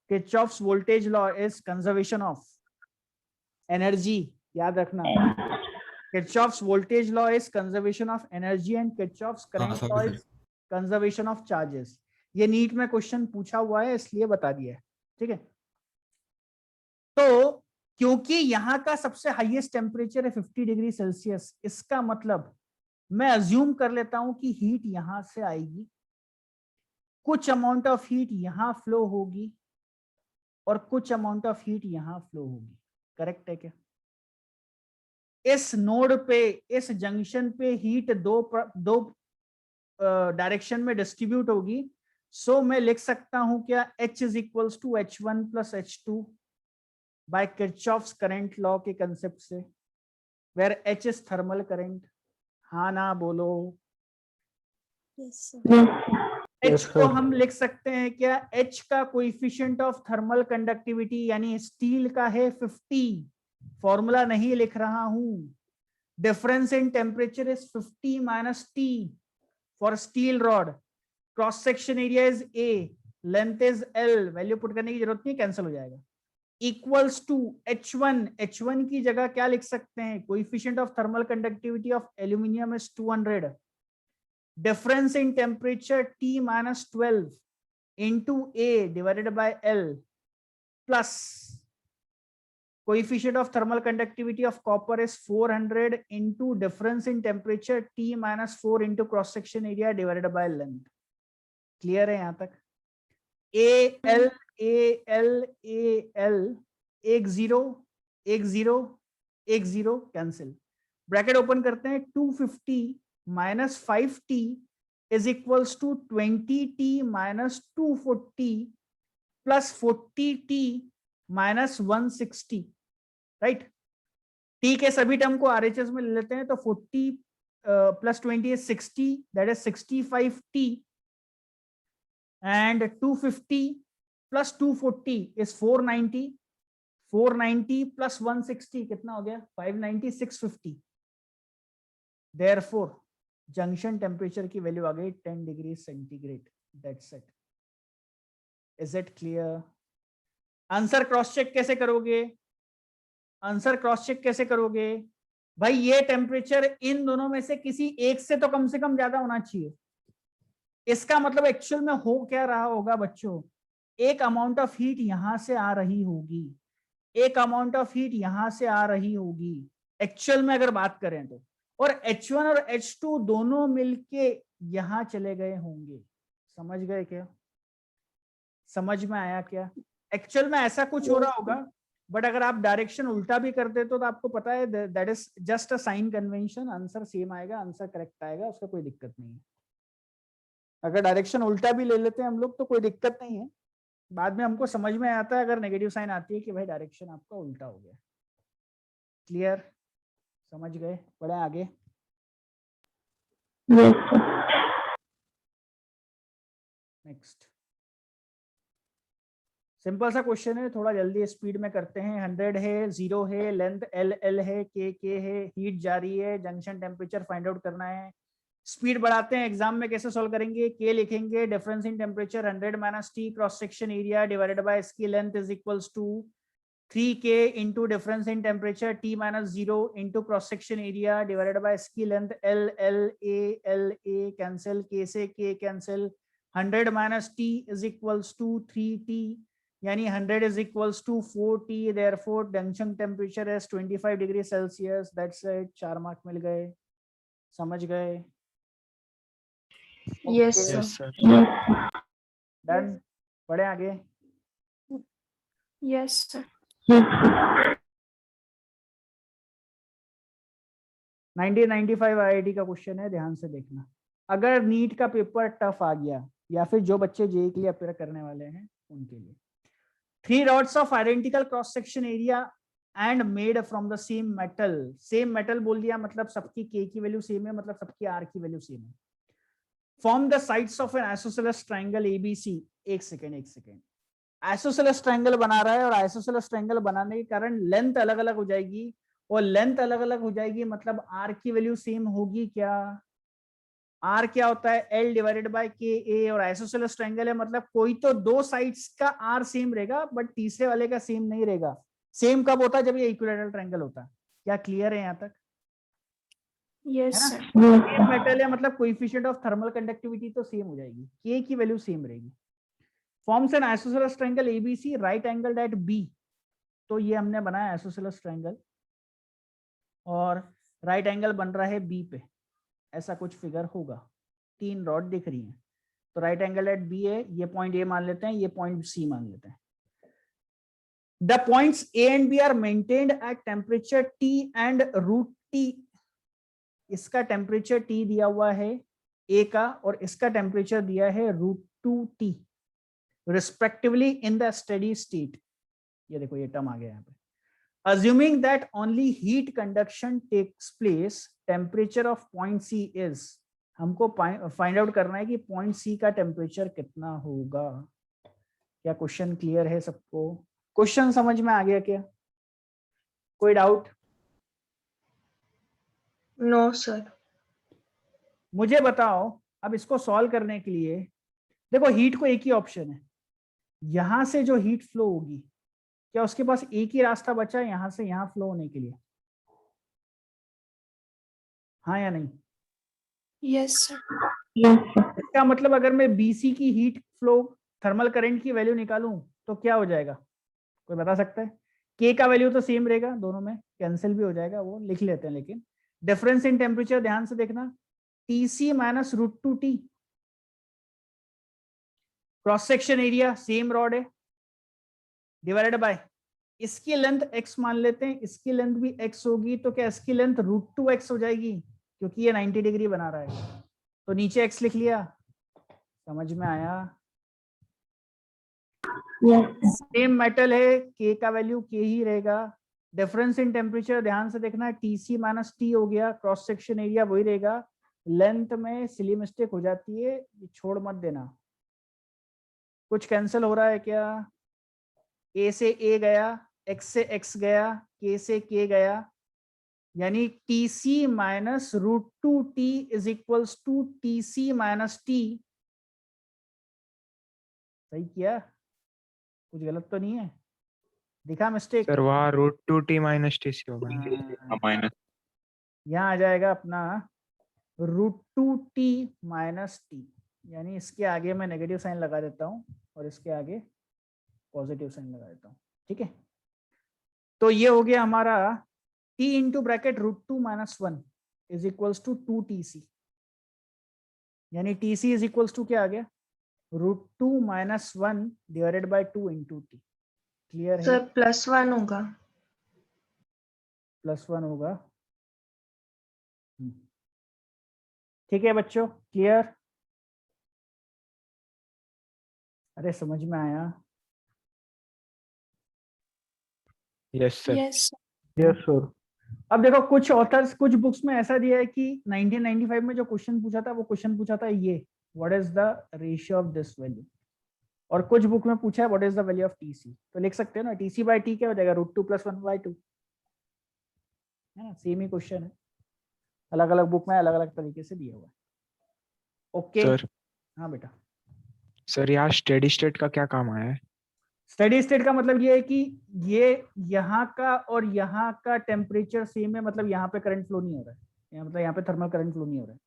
Kirchhoff's voltage law is conservation of energy. याद रखना, Kirchhoff's voltage law is conservation of energy and Kirchhoff's current law sorry, is conservation of charges. ये NEET में question पूछा हुआ है इसलिए बता दिया है, ठीक है। तो क्योंकि यहाँ का सबसे हाईएस्ट टेम्परेचर है 50 डिग्री सेल्सियस, इसका मतलब मैं अज्यूम कर लेता हूं कि हीट यहां से आएगी, कुछ अमाउंट ऑफ हीट यहां फ्लो होगी और कुछ अमाउंट ऑफ हीट यहां फ्लो होगी। करेक्ट है क्या? इस नोड पे, इस जंक्शन पे हीट दो डायरेक्शन में डिस्ट्रीब्यूट होगी। सो मैं लिख सकता हूं क्या, H is equals to H1 plus H2 by Kirchhoff's current law के कंसेप्ट से, where H is thermal current. हाँ ना बोलो। Yes, sir. H को हम लिख सकते हैं क्या, H का कोएफिशिएंट ऑफ थर्मल कंडक्टिविटी यानी स्टील का है 50, फॉर्मूला नहीं लिख रहा हूं। Difference in temperature is 50 minus T for steel rod, cross section area is A, length is L, value put करने की जरूरत नहीं, कैंसिल हो जाएगा, इक्वल्स टू H1। H1 की जगह क्या लिख सकते हैं, coefficient of thermal conductivity of aluminium is 200, difference in temperature T minus 12 into A divided by L plus coefficient of thermal conductivity of copper is 400 into difference in temperature T minus 4 into cross section area divided by length। Clear है यहां तक? AL AL AL, एक zero एक zero एक zero cancel, bracket open करते हैं, 250 minus 5T is equals to 20T minus 240 plus 40T minus 160, right? T के सभी टर्म को RHS में ले लेते हैं, तो 40 plus 20 is 60, that is 65T, and 250 plus 240 is 490, 490 plus 160 कितना हो गया, 590, 650। Therefore जंक्शन टेम्परेचर की वैल्यू आ गई 10 degree centigrade. That's it. Is it clear? Answer cross check कैसे करोगे? आंसर क्रॉस चेक कैसे करोगे भाई? ये टेम्परेचर इन दोनों में से किसी एक से तो कम ज्यादा होना चाहिए। इसका मतलब एक्चुअल में हो क्या रहा होगा बच्चों, एक अमाउंट ऑफ हीट यहां से आ रही होगी, एक अमाउंट ऑफ हीट यहां से आ रही होगी एक्चुअल में अगर बात करें तो, और H1 और H2 दोनों मिलके यहां चले गए होंगे। समझ गए क्या? समझ में आया क्या? एक्चुअल में ऐसा कुछ हो रहा होगा, बट अगर आप डायरेक्शन उल्टा भी कर देते तो आपको पता है that is just a sign convention, answer same आएगा, आंसर करेक्ट आएगा, उसका कोई दिक्कत नहीं है। अगर डायरेक्शन उल्टा भी ले लेते हैं हम लोग तो कोई दिक्कत नहीं है, बाद में हमको समझ में आता है अगर नेगेटिव साइन आती है कि भाई डायरेक्शन आपका उल्टा हो गया। क्लियर? समझ गए? बढ़े आगे। Yes, sir. नेक्स्ट सिंपल सा क्वेश्चन है, थोड़ा जल्दी स्पीड में करते हैं। 100 है, 0 है, लेंथ L है, K है, हीट जारी है, जंक्शन टेम्परेचर फाइंड आउट करना है। स्पीड बढ़ाते हैं, एग्जाम में कैसे सॉल्व करेंगे? K लिखेंगे, difference in temperature 100 minus T cross section area divided by इसकी length is equals to 3K into difference in temperature T minus 0 into cross section area divided by इसकी length L A cancel, K से K cancel, 100 minus T is equals to 3T, यानी 100 is equals to 4T, therefore junction temperature is 25 degree Celsius. that's it, 4 mark मिल गए। समझ गए? Yes, Okay, sir. Done. बढ़े आगे। Yes, sir. Yes, sir. 1995 IIT का question है, ध्यान से देखना। अगर नीट का पेपर टफ आ गया या फिर जो बच्चे जेईई के लिए अपेयर करने वाले हैं उनके लिए। 3 rods of identical cross section area and made from the same metal। Same metal बोल दिया मतलब सबकी k की वैल्यू सेम है, मतलब सबकी r की वैल्यू सेम है। Form the sides of N isosceles triangle ABC। एक सेकेंड, आइसोसेलेस ट्रायंगल बना रहा है और आइसोसेलेस ट्रायंगल बनाने के कारण लेंथ अलग अलग हो जाएगी, और लेंथ अलग अलग हो जाएगी मतलब r की वैल्यू सेम होगी क्या? r क्या होता है? L डिवाइडेड बाय KA, और आइसोसेलेस ट्रायंगल है मतलब कोई तो दो साइड्स का r सेम रहेगा बट तीसरे वाले का सेम नहीं रहेगा। सेम कब होता है? जब ये इक्विलैटरल ट्रायंगल होता है। क्या क्लियर है यहाँ तक? Yes, है sir. ना? सेम मेटल है मतलब कोएफिशिएंट ऑफ थर्मल कंडक्टिविटी तो सेम हो जाएगी, k की वैल्यू सेम रहेगी। Forms an isosceles triangle ABC right angled at B। तो ये हमने बनाया आइसोसेलेस ट्रायंगल और राइट एंगल बन रहा है B पे, ऐसा कुछ फिगर होगा। 3 रॉड दिख रही हैं तो राइट एंगल एट B है, ये पॉइंट A मान लेते हैं, ये पॉइंट C मान लेते हैं। The points A and B are maintained at temperature T and root T। इसका टेम्परेचर T दिया हुआ है A का और इसका टेम्परेचर दिया है √2T respectively in the steady state. ये देखो ये टर्म आ गया यहाँ पे। Assuming that only heat conduction takes place, temperature of point C is। हमको फाइंड आउट करना है कि पॉइंट C का टेम्परेचर कितना होगा। क्या क्वेश्चन क्लियर है सबको? क्वेश्चन समझ में आ गया क्या? कोई डाउट? No sir. मुझे बताओ, अब इसको सॉल्व करने के लिए देखो हीट को एक ही ऑप्शन है, यहां से जो हीट फ्लो होगी क्या उसके पास एक ही रास्ता बचा है यहां से यहां फ्लो होने के लिए? हाँ या नहीं? Yes, sir. Yes, sir. इसका मतलब अगर मैं BC की हीट फ्लो थर्मल करंट की वैल्यू निकालूं तो क्या हो जाएगा? कोई बता सकता है? K का वैल्यू तो सेम रहेगा, दोनों में कैंसिल भी हो जाएगा, वो लिख लेते हैं। लेकिन डिफरेंस इन टेम्परेचर ध्यान से देखना, TC minus √2T। Cross section area same rod है डिवाइडेड बाय इसकी लेंथ x मान लेते हैं, इसकी लेंथ भी x होगी तो क्या इसकी लेंथ √2x हो जाएगी क्योंकि ये 90 डिग्री बना रहा है, तो नीचे x लिख लिया। समझ में आया? Yes, sir. सेम मेटल है, K का वैल्यू K ही रहेगा। डिफरेंस इन टेम्परेचर ध्यान से देखना, TC माइनस T हो गया, क्रॉस सेक्शन एरिया वही रहेगा। लेंथ में सिली मिस्टेक हो जाती है, ये छोड़ मत देना। कुछ कैंसिल हो रहा है क्या? A से A गया, X से X गया, K से K गया, यानी TC minus √2T is equals to TC minus T। सही किया? कुछ गलत तो नहीं है? दिखा मिस्टेक? सर वहाँ √2T माइनस TC होगा। माइनस यहाँ आ जाएगा अपना √2T माइनस T, यानी इसके आगे मैं नेगेटिव साइन लगा देता हूँ और इसके आगे पॉजिटिव साइन लगा देता हूँ। ठीक है, तो ये हो गया हमारा T into bracket √2 minus 1 is equals to 2TC, यानी TC इज इक्वल्स टू क्या आ गया? √2 minus 1 divided by 2 into T। Clear है? सर +1 होगा। +1 होगा। ठीक है बच्चों, क्लियर? अरे समझ में आया? Yes sir. Yes, sir. Yes sir. अब देखो कुछ ऑथर्स कुछ बुक्स में ऐसा दिया है कि 1995 में जो क्वेश्चन पूछा था वो क्वेश्चन पूछा था ये, what is the ratio of this value, और कुछ बुक में पूछा है what is the value of TC। तो लिख सकते हैं ना TC बाय T क्या हो जाएगा? √2 + 1/2, है ना? सेम ही क्वेश्चन है, अलग अलग बुक में अलग अलग तरीके से दिया हुआ है। ओके सर हाँ बेटा। सर यहाँ स्टेडी स्टेट का क्या काम आया है? स्टेडी स्टेट का मतलब ये है कि ये यहाँ का और यहाँ का टेम्परेचर सेम है, मतलब यहाँ पे करंट फ्लो नहीं हो रहा है, यहाँ मतलब यहाँ पे थर्मल करंट फ्लो नहीं हो रहा है,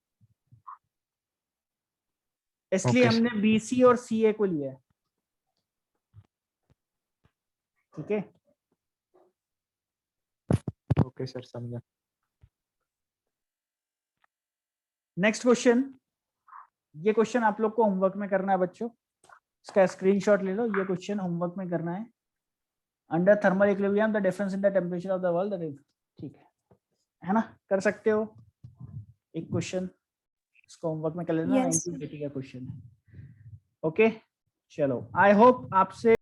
इसलिए Okay, हमने BC और CA को लिया है। ठीक है, ओके सर समझा। Next question. ये क्वेश्चन आप लोग को होमवर्क में करना है बच्चों, इसका स्क्रीनशॉट ले लो। ये क्वेश्चन होमवर्क में करना है। Under thermal equilibrium the difference in the temperature of the world. ठीक है ना? कर सकते हो एक क्वेश्चन, इसको होमवर्क में कर लेना। Yes, 1980 का क्वेश्चन है। ओके चलो, आई होप आपसे